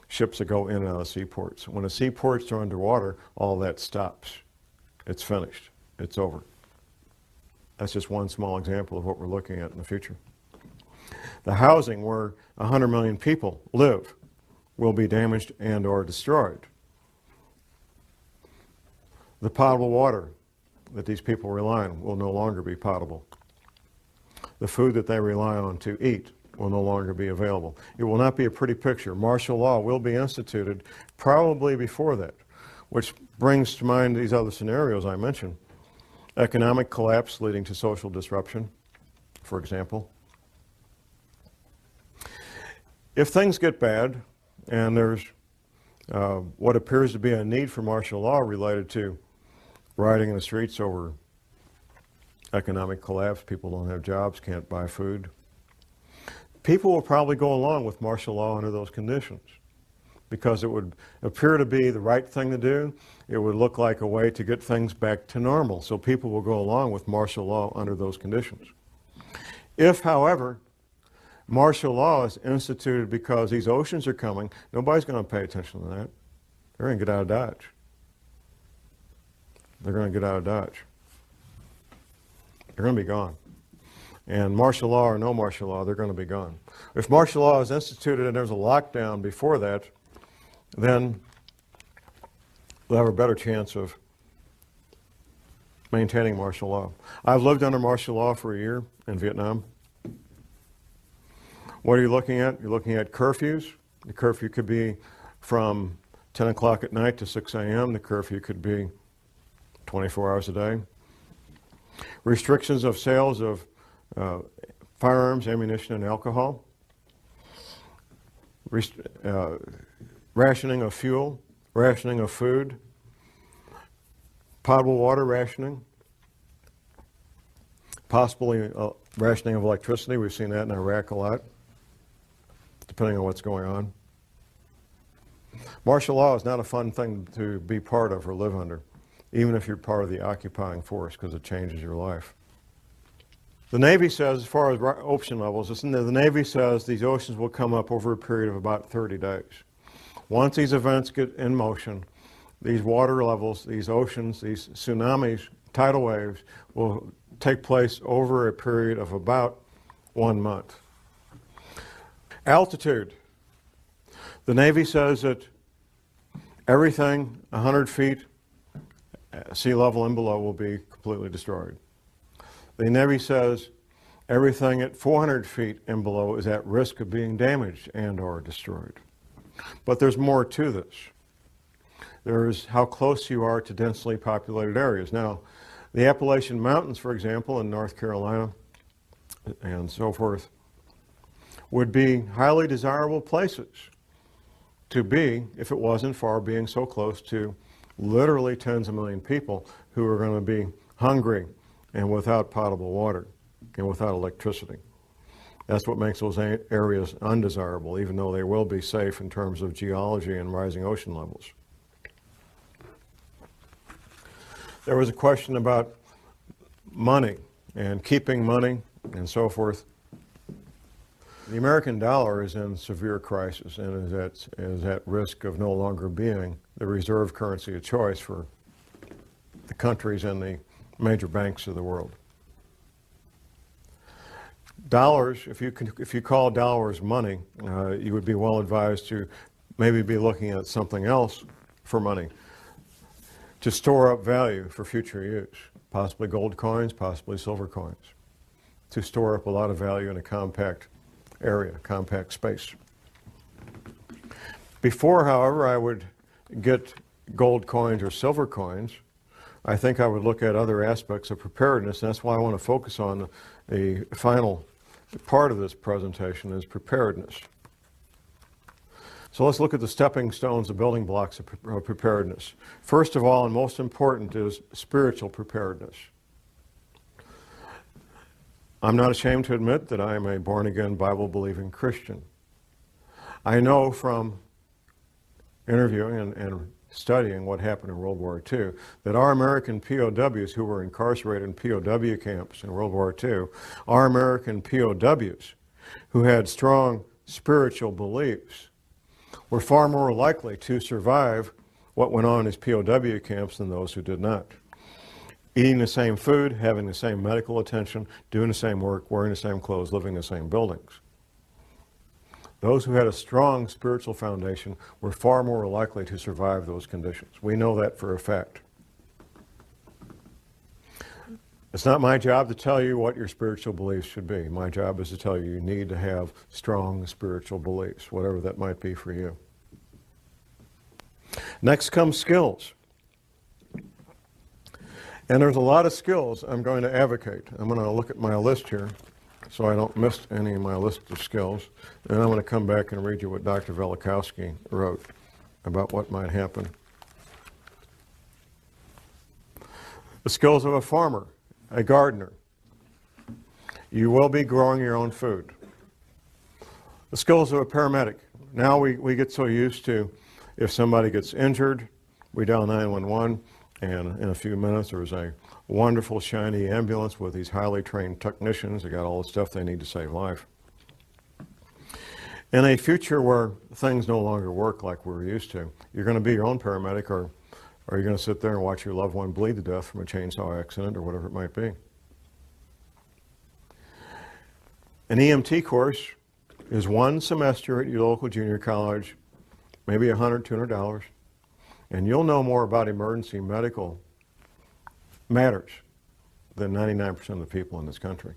Ships that go in and out of seaports. When the seaports are underwater, all that stops. It's finished. It's over. That's just one small example of what we're looking at in the future. The housing where 100 million people live will be damaged and or destroyed. The potable water that these people rely on will no longer be potable. The food that they rely on to eat will no longer be available. It will not be a pretty picture. Martial law will be instituted probably before that, which brings to mind these other scenarios I mentioned. Economic collapse leading to social disruption, for example. If things get bad and there's what appears to be a need for martial law related to rioting in the streets over economic collapse, people don't have jobs, can't buy food, people will probably go along with martial law under those conditions because it would appear to be the right thing to do. It would look like a way to get things back to normal. So people will go along with martial law under those conditions. If, however, martial law is instituted because these oceans are coming, nobody's going to pay attention to that. They're going to get out of Dodge. They're going to get out of Dodge. They're going to be gone. And martial law or no martial law, they're going to be gone. If martial law is instituted and there's a lockdown before that, then we'll have a better chance of maintaining martial law. I've lived under martial law for a year in Vietnam. What are you looking at? You're looking at curfews. The curfew could be from 10 o'clock at night to 6 a.m. The curfew could be 24 hours a day. Restrictions of sales of firearms, ammunition, and alcohol. Rationing of fuel, rationing of food, potable water rationing, possibly rationing of electricity. We've seen that in Iraq a lot, depending on what's going on. Martial law is not a fun thing to be part of or live under, even if you're part of the occupying force, because it changes your life. The Navy says, as far as ocean levels, the Navy says these oceans will come up over a period of about 30 days. Once these events get in motion, these water levels, these oceans, these tsunamis, tidal waves will take place over a period of about 1 month. Altitude. The Navy says that everything 100 feet sea level and below will be completely destroyed. The Navy says everything at 400 feet and below is at risk of being damaged and or destroyed. But there's more to this. There's how close you are to densely populated areas. Now, the Appalachian Mountains, for example, in North Carolina and so forth, would be highly desirable places to be if it wasn't for being so close to literally tens of million people who are going to be hungry and without potable water and without electricity. That's what makes those areas undesirable, even though they will be safe in terms of geology and rising ocean levels. There was a question about money and keeping money and so forth. The American dollar is in severe crisis and is at risk of no longer being the reserve currency of choice for the countries and the major banks of the world. Dollars, if you call dollars money, you would be well advised to maybe be looking at something else for money to store up value for future use, possibly gold coins, possibly silver coins, to store up a lot of value in a compact area, compact space. Before, however, I would get gold coins or silver coins. I think I would look at other aspects of preparedness, and that's why I want to focus on the final part of this presentation is preparedness. So let's look at the stepping stones, the building blocks of preparedness. First of all, and most important, is spiritual preparedness. I'm not ashamed to admit that I am a born-again, Bible-believing Christian. I know from interviewing and studying what happened in World War II that our American POWs who were incarcerated in POW camps in World War II, our American POWs who had strong spiritual beliefs, were far more likely to survive what went on in these POW camps than those who did not. Eating the same food, having the same medical attention, doing the same work, wearing the same clothes, living in the same buildings. Those who had a strong spiritual foundation were far more likely to survive those conditions. We know that for a fact. It's not my job to tell you what your spiritual beliefs should be. My job is to tell you need to have strong spiritual beliefs, whatever that might be for you. Next comes skills. And there's a lot of skills I'm going to advocate. I'm going to look at my list here so I don't miss any of my list of skills. And I'm going to come back and read you what Dr. Velikowski wrote about what might happen. The skills of a farmer, a gardener. You will be growing your own food. The skills of a paramedic. Now we get so used to if somebody gets injured, we dial 911, and in a few minutes there's a wonderful shiny ambulance with these highly trained technicians. They got all the stuff they need to save life. In a future where things no longer work like we're used to, you're going to be your own paramedic, or you're going to sit there and watch your loved one bleed to death from a chainsaw accident or whatever it might be. An EMT course is one semester at your local junior college, maybe $100, $200, and you'll know more about emergency medical matters than 99% of the people in this country.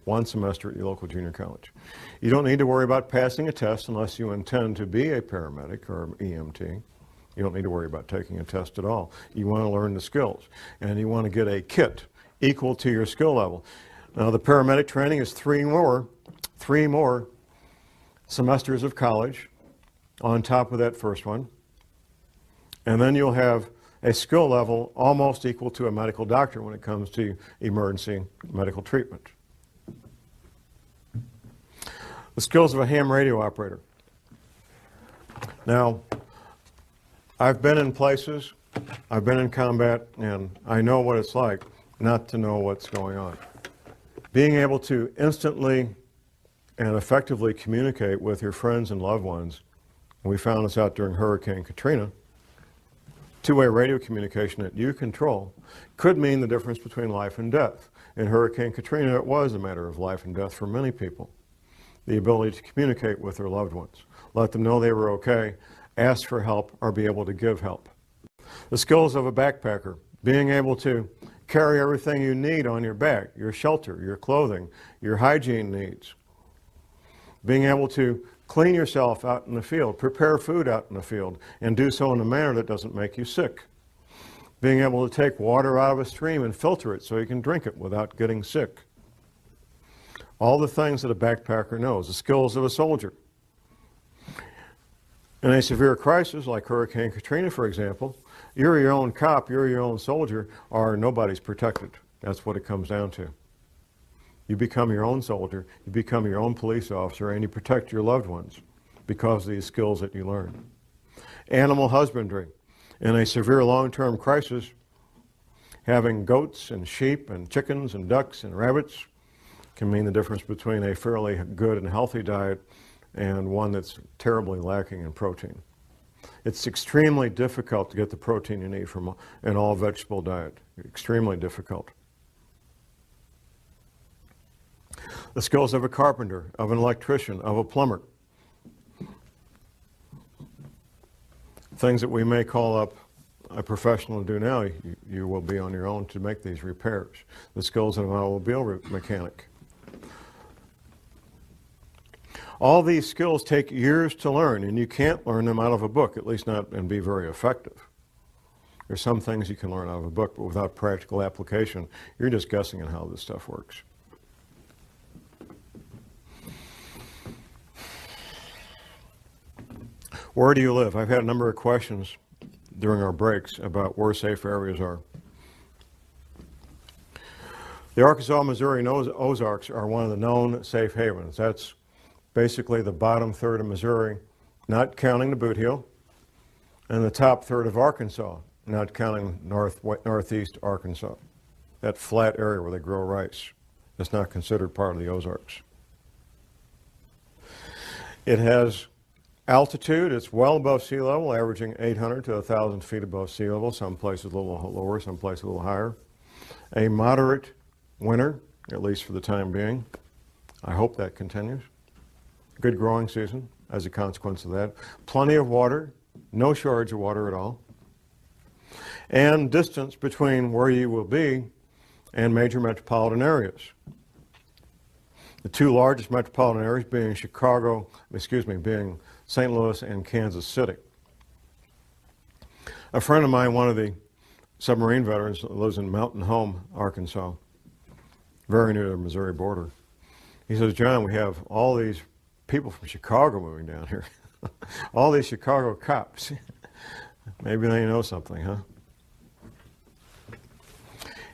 One semester at your local junior college. You don't need to worry about passing a test unless you intend to be a paramedic or an EMT. You don't need to worry about taking a test at all. You want to learn the skills, and you want to get a kit equal to your skill level. Now, the paramedic training is three more semesters of college on top of that first one. And then you'll have a skill level almost equal to a medical doctor when it comes to emergency medical treatment. The skills of a ham radio operator. Now, I've been in places, I've been in combat, and I know what it's like not to know what's going on. Being able to instantly and effectively communicate with your friends and loved ones, and we found this out during Hurricane Katrina, two-way radio communication that you control could mean the difference between life and death. In Hurricane Katrina, it was a matter of life and death for many people. The ability to communicate with their loved ones, let them know they were okay, ask for help, or be able to give help. The skills of a backpacker, being able to carry everything you need on your back, your shelter, your clothing, your hygiene needs. Being able to clean yourself out in the field, prepare food out in the field, and do so in a manner that doesn't make you sick. Being able to take water out of a stream and filter it so you can drink it without getting sick. All the things that a backpacker knows, the skills of a soldier. In a severe crisis like Hurricane Katrina, for example, you're your own cop, you're your own soldier, or nobody's protected. That's what it comes down to. You become your own soldier, you become your own police officer, and you protect your loved ones because of these skills that you learn. Animal husbandry. In a severe long-term crisis, having goats and sheep and chickens and ducks and rabbits can mean the difference between a fairly good and healthy diet and one that's terribly lacking in protein. It's extremely difficult to get the protein you need from an all-vegetable diet. Extremely difficult. The skills of a carpenter, of an electrician, of a plumber. Things that we may call up a professional to do now, you will be on your own to make these repairs. The skills of an automobile mechanic. All these skills take years to learn, and you can't learn them out of a book, at least not and be very effective. There's some things you can learn out of a book, but without practical application, you're just guessing on how this stuff works. Where do you live? I've had a number of questions during our breaks about where safe areas are. The Arkansas, Missouri, and Ozarks are one of the known safe havens. That's basically the bottom third of Missouri, not counting the Boot Heel, and the top third of Arkansas, not counting northeast Arkansas. That flat area where they grow rice. That's not considered part of the Ozarks. It has altitude. It's well above sea level, averaging 800 to 1,000 feet above sea level. Some places a little lower, some places a little higher. A moderate winter, at least for the time being. I hope that continues. Good growing season as a consequence of that. Plenty of water, no shortage of water at all. And distance between where you will be and major metropolitan areas. The two largest metropolitan areas being being St. Louis and Kansas City. A friend of mine, one of the submarine veterans, lives in Mountain Home, Arkansas, very near the Missouri border. He says, John, we have all these people from Chicago moving down here. All these Chicago cops. Maybe they know something, huh?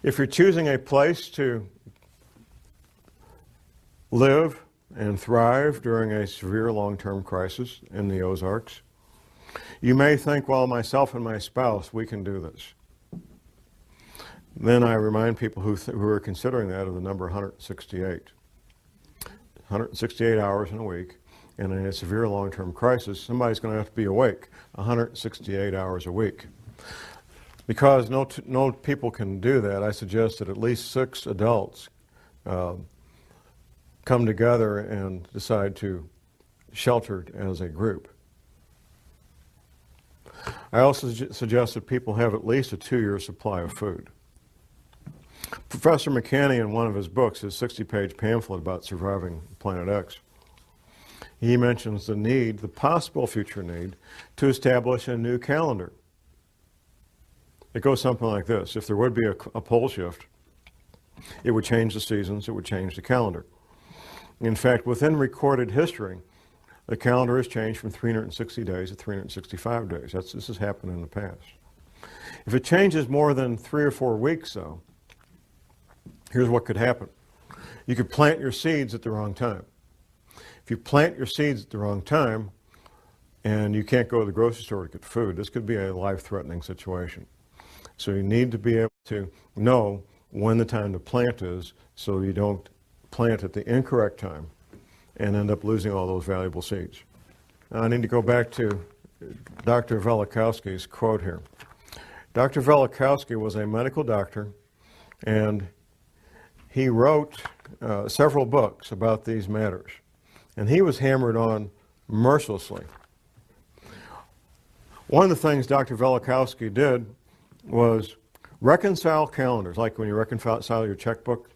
If you're choosing a place to live and thrive during a severe long-term crisis in the Ozarks, you may think, well, myself and my spouse, we can do this. Then I remind people who are considering that of the number 168. 168 hours in a week, and in a severe long-term crisis, somebody's going to have to be awake 168 hours a week. Because no people can do that, I suggest that at least 6 adults come together and decide to shelter as a group. I also suggest that people have at least a 2-year supply of food. Professor McCanney, in one of his books, his 60-page pamphlet about surviving Planet X, he mentions the possible future need, to establish a new calendar. It goes something like this. If there would be a pole shift, it would change the seasons, it would change the calendar. In fact, within recorded history, the calendar has changed from 360 days to 365 days. This has happened in the past. If it changes more than 3 or 4 weeks, though, here's what could happen. You could plant your seeds at the wrong time. If you plant your seeds at the wrong time and you can't go to the grocery store to get food, this could be a life-threatening situation. So you need to be able to know when the time to plant is so you don't plant at the incorrect time and end up losing all those valuable seeds. Now, I need to go back to Dr. Velikovsky's quote here. Dr. Velikovsky was a medical doctor, and he wrote several books about these matters, and he was hammered on mercilessly. One of the things Dr. Velikovsky did was reconcile calendars, like when you reconcile your checkbook.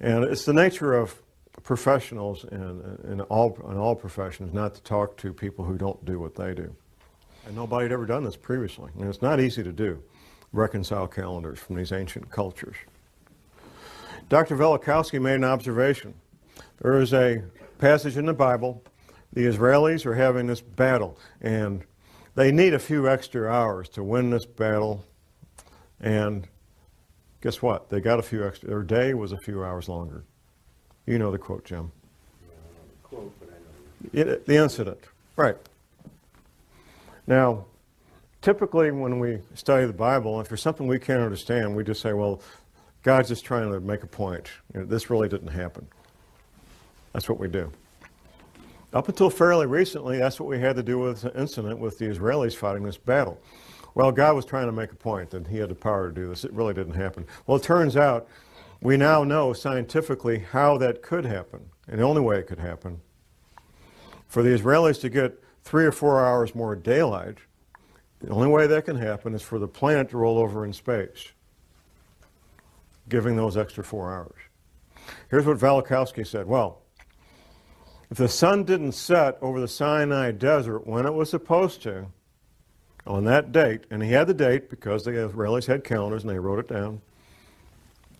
And it's the nature of professionals in all professions not to talk to people who don't do what they do. And nobody had ever done this previously. And it's not easy to do, reconcile calendars from these ancient cultures. Dr. Velikovsky made an observation. There is a passage in the Bible. The Israelis are having this battle, and they need a few extra hours to win this battle. And guess what? They got a few extra. Their day was a few hours longer. You know the quote, Jim. Yeah, I don't know the quote, but I know The incident. Right. Now, typically when we study the Bible, if there's something we can't understand, we just say, well, God's just trying to make a point. This really didn't happen. That's what we do. Up until fairly recently, that's what we had to do with the incident with the Israelis fighting this battle. Well, God was trying to make a point that he had the power to do this. It really didn't happen. Well, it turns out we now know scientifically how that could happen, and the only way it could happen. For the Israelis to get 3 or 4 hours more daylight, the only way that can happen is for the planet to roll over in space, giving those extra 4 hours. Here's what Velikovsky said. Well, If the sun didn't set over the Sinai desert when it was supposed to, on that date, and he had the date because the Israelis had calendars and they wrote it down,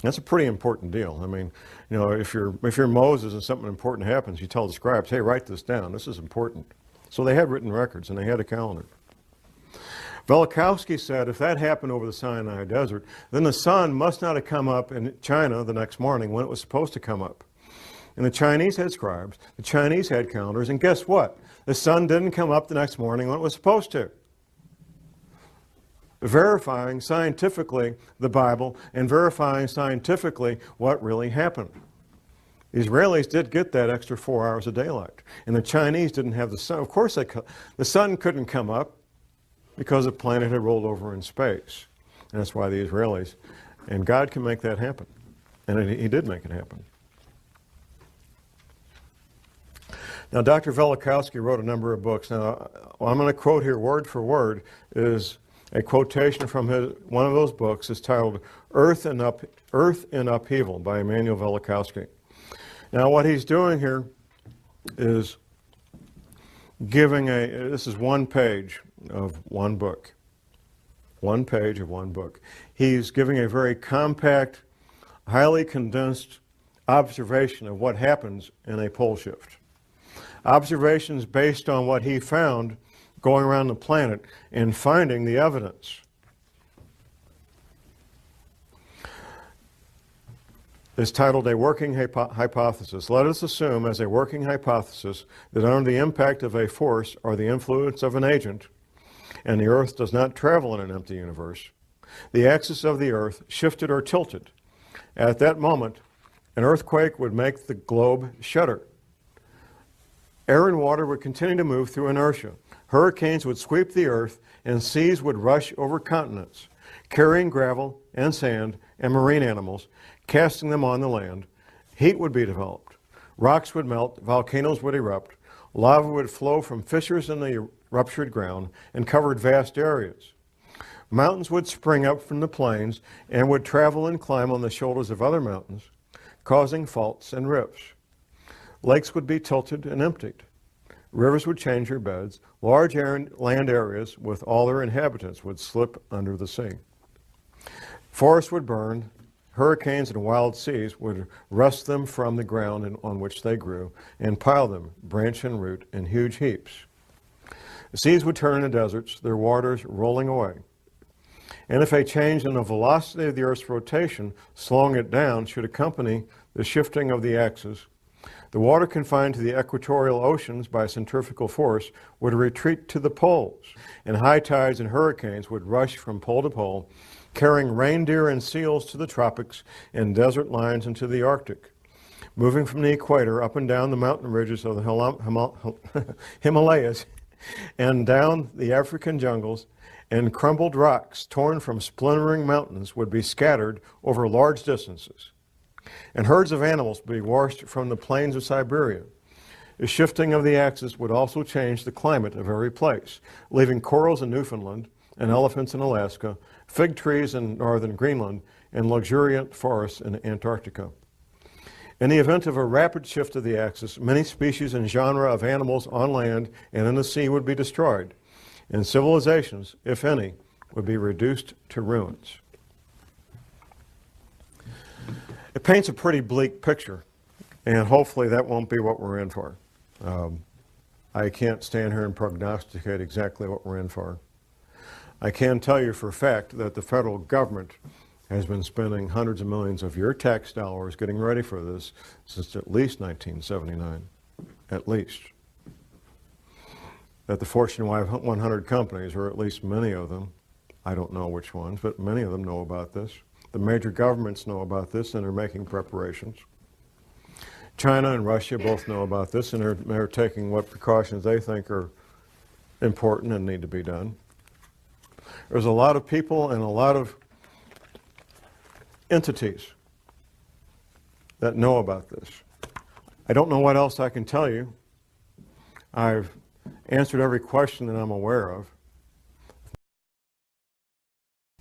that's a pretty important deal. I mean, you know, if you're Moses and something important happens, you tell the scribes, hey, write this down. This is important. So they had written records and they had a calendar. Velikovsky said if that happened over the Sinai desert, then the sun must not have come up in China the next morning when it was supposed to come up. And the Chinese had scribes, the Chinese had calendars, and guess what? The sun didn't come up the next morning when it was supposed to. Verifying scientifically the Bible and verifying scientifically what really happened. The Israelis did get that extra 4 hours of daylight, and the Chinese didn't have the sun. Of course, the sun couldn't come up because the planet had rolled over in space. And that's why the Israelis, and God can make that happen. And he did make it happen. Now, Dr. Velikovsky wrote a number of books. Now, what I'm going to quote here word for word is a quotation from one of those books. It's titled Earth in Upheaval by Emanuel Velikovsky. Now, what he's doing here is giving this is one page of one book. One page of one book. He's giving a very compact, highly condensed observation of what happens in a pole shift. Observations based on what he found going around the planet and finding the evidence. It's titled A Working Hypothesis. Let us assume as a working hypothesis that under the impact of a force or the influence of an agent, and the Earth does not travel in an empty universe, the axis of the Earth shifted or tilted. At that moment, an earthquake would make the globe shudder. Air and water would continue to move through inertia. Hurricanes would sweep the earth and seas would rush over continents, carrying gravel and sand and marine animals, casting them on the land. Heat would be developed. Rocks would melt, volcanoes would erupt, lava would flow from fissures in the ruptured ground and covered vast areas. Mountains would spring up from the plains and would travel and climb on the shoulders of other mountains, causing faults and rifts. Lakes would be tilted and emptied. Rivers would change their beds. Large land areas with all their inhabitants would slip under the sea. Forests would burn. Hurricanes and wild seas would wrest them from the ground on which they grew and pile them, branch and root, in huge heaps. The seas would turn into deserts, their waters rolling away. And if a change in the velocity of the Earth's rotation, slowing it down, should accompany the shifting of the axis, the water confined to the equatorial oceans by centrifugal force would retreat to the poles, and high tides and hurricanes would rush from pole to pole, carrying reindeer and seals to the tropics and desert lines into the Arctic, moving from the equator up and down the mountain ridges of the Himalayas and down the African jungles, and crumbled rocks torn from splintering mountains would be scattered over large distances. And herds of animals would be washed from the plains of Siberia. The shifting of the axis would also change the climate of every place, leaving corals in Newfoundland and elephants in Alaska, fig trees in northern Greenland, and luxuriant forests in Antarctica. In the event of a rapid shift of the axis, many species and genera of animals on land and in the sea would be destroyed, and civilizations, if any, would be reduced to ruins. It paints a pretty bleak picture, and hopefully that won't be what we're in for. I can't stand here and prognosticate exactly what we're in for. I can tell you for a fact that the federal government has been spending hundreds of millions of your tax dollars getting ready for this since at least 1979, at least. That the Fortune 100 companies, or at least many of them, I don't know which ones, but many of them know about this. The major governments know about this and are making preparations. China and Russia both know about this and they're taking what precautions they think are important and need to be done. There's a lot of people and a lot of entities that know about this. I don't know what else I can tell you. I've answered every question that I'm aware of.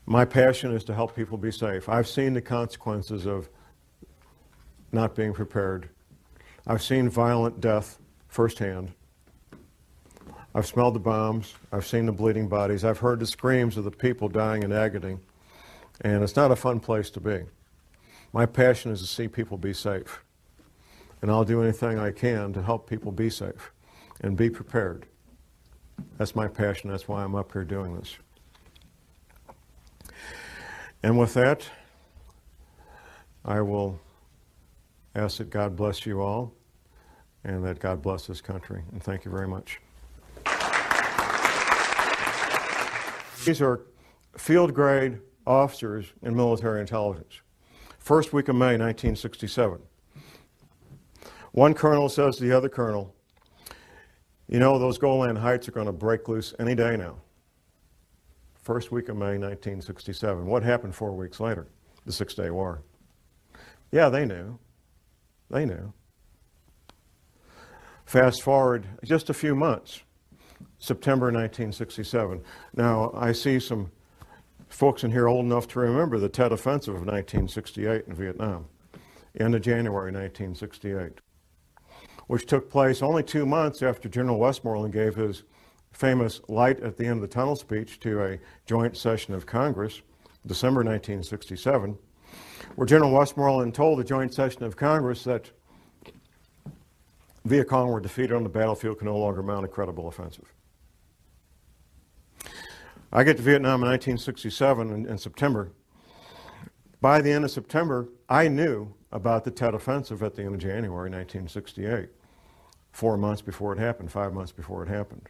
My passion is to help people be safe. I've seen the consequences of not being prepared. I've seen violent death firsthand. I've smelled the bombs. I've seen the bleeding bodies. I've heard the screams of the people dying in agony. And it's not a fun place to be. My passion is to see people be safe. And I'll do anything I can to help people be safe and be prepared. That's my passion. That's why I'm up here doing this. And with that, I will ask that God bless you all and that God bless this country. And thank you very much. These are field grade officers in military intelligence. First week of May, 1967. One colonel says to the other colonel, you know, those Golan Heights are going to break loose any day now. First week of May, 1967. What happened 4 weeks later? The Six-Day War. Yeah, they knew. They knew. Fast forward just a few months, September 1967. Now, I see some folks in here old enough to remember the Tet Offensive of 1968 in Vietnam, end of January 1968, which took place only 2 months after General Westmoreland gave his famous light at the end of the tunnel speech to a joint session of Congress, December 1967, where General Westmoreland told the joint session of Congress that Viet Cong were defeated on the battlefield, can no longer mount a credible offensive. I get to Vietnam in 1967 in September. By the end of September, I knew about the Tet Offensive at the end of January 1968, 4 months before it happened, 5 months before it happened.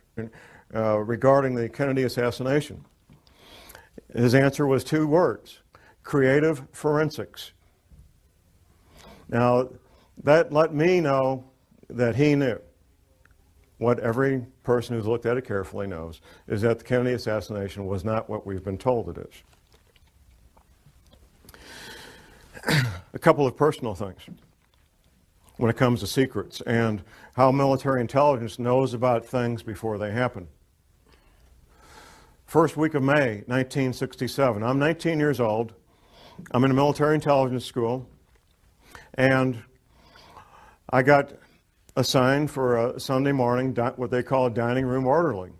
Regarding the Kennedy assassination, his answer was 2 words, creative forensics. Now, that let me know that he knew. What every person who's looked at it carefully knows is that the Kennedy assassination was not what we've been told it is. A couple of personal things when it comes to secrets and how military intelligence knows about things before they happen. First week of May, 1967. I'm 19 years old. I'm in a military intelligence school, and I got assigned for a Sunday morning, what they call a dining room orderly.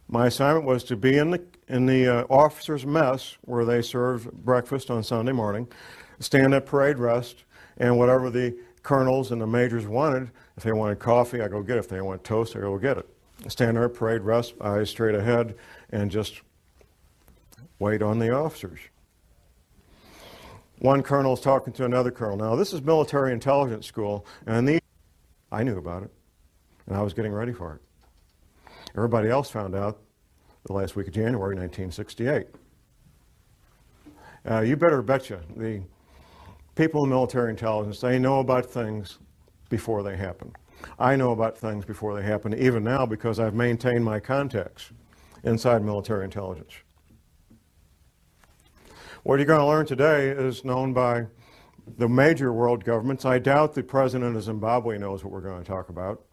My assignment was to be in the officers' mess where they serve breakfast on Sunday morning, stand at parade rest, and whatever the colonels and the majors wanted, if they wanted coffee, I go get it. If they want toast, I go get it. Stand there at parade rest, eyes straight ahead, and just wait on the officers. One colonel is talking to another colonel. Now, this is military intelligence school, and I knew about it, and I was getting ready for it. Everybody else found out the last week of January 1968. You better betcha, the people in military intelligence, they know about things before they happen. I know about things before they happen, even now, because I've maintained my contacts inside military intelligence. What you're going to learn today is known by the major world governments. I doubt the president of Zimbabwe knows what we're going to talk about,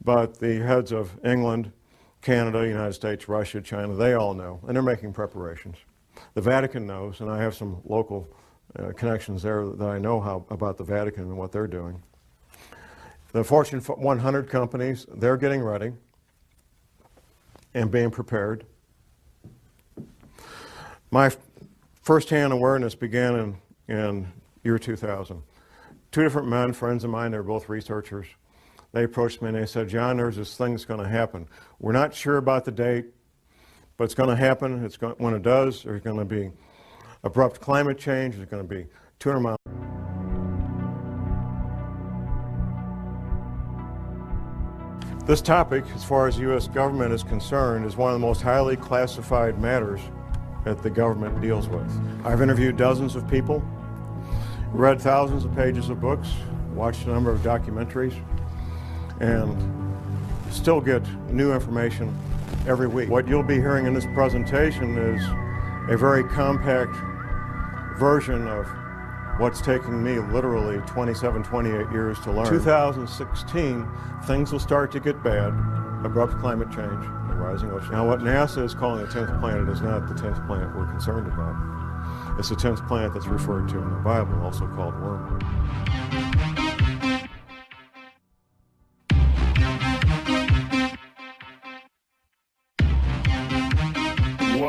but the heads of England, Canada, United States, Russia, China, they all know, and they're making preparations. The Vatican knows, and I have some local connections there that I know about the Vatican and what they're doing. The Fortune 100 companies, they're getting ready and being prepared. My first-hand awareness began in year 2000. 2 different men, friends of mine, they were both researchers. They approached me and they said, John, there's this thing that's going to happen. We're not sure about the date, but it's going to happen. When it does, there's going to be abrupt climate change. There's going to be 200 miles. This topic, as far as the U.S. government is concerned, is one of the most highly classified matters that the government deals with. I've interviewed dozens of people, read thousands of pages of books, watched a number of documentaries, and still get new information every week. What you'll be hearing in this presentation is a very compact version of what's taking me literally 27, 28 years to learn. 2016, things will start to get bad. Abrupt climate change, the rising ocean. Now what NASA is calling the 10th planet is not the 10th planet we're concerned about. It's the 10th planet that's referred to in the Bible, also called wormwood. The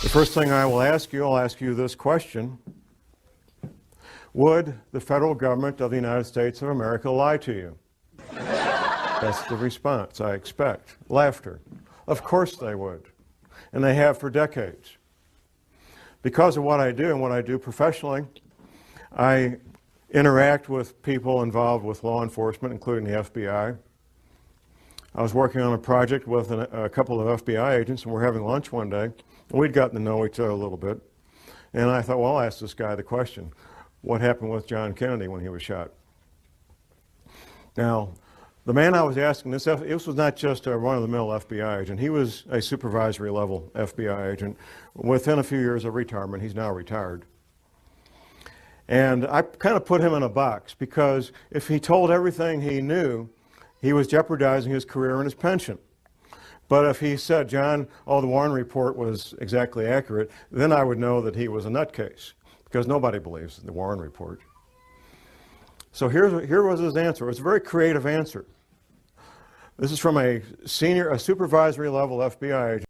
first thing I'll ask you this question. Would the federal government of the United States of America lie to you? That's the response I expect. Laughter. Of course they would. And they have for decades. Because of what I do and what I do professionally, I interact with people involved with law enforcement, including the FBI. I was working on a project with a couple of FBI agents, and we're having lunch one day. We'd gotten to know each other a little bit. And I thought, well, I'll ask this guy the question. What happened with John Kennedy when he was shot? Now, the man I was asking this was not just a run-of-the-mill FBI agent. He was a supervisory level FBI agent. Within a few years of retirement, he's now retired. And I kind of put him in a box because if he told everything he knew, he was jeopardizing his career and his pension. But if he said, John, the Warren report was exactly accurate, then I would know that he was a nutcase, because nobody believes the Warren report. So here was his answer. It was a very creative answer. This is from a supervisory level FBI agent.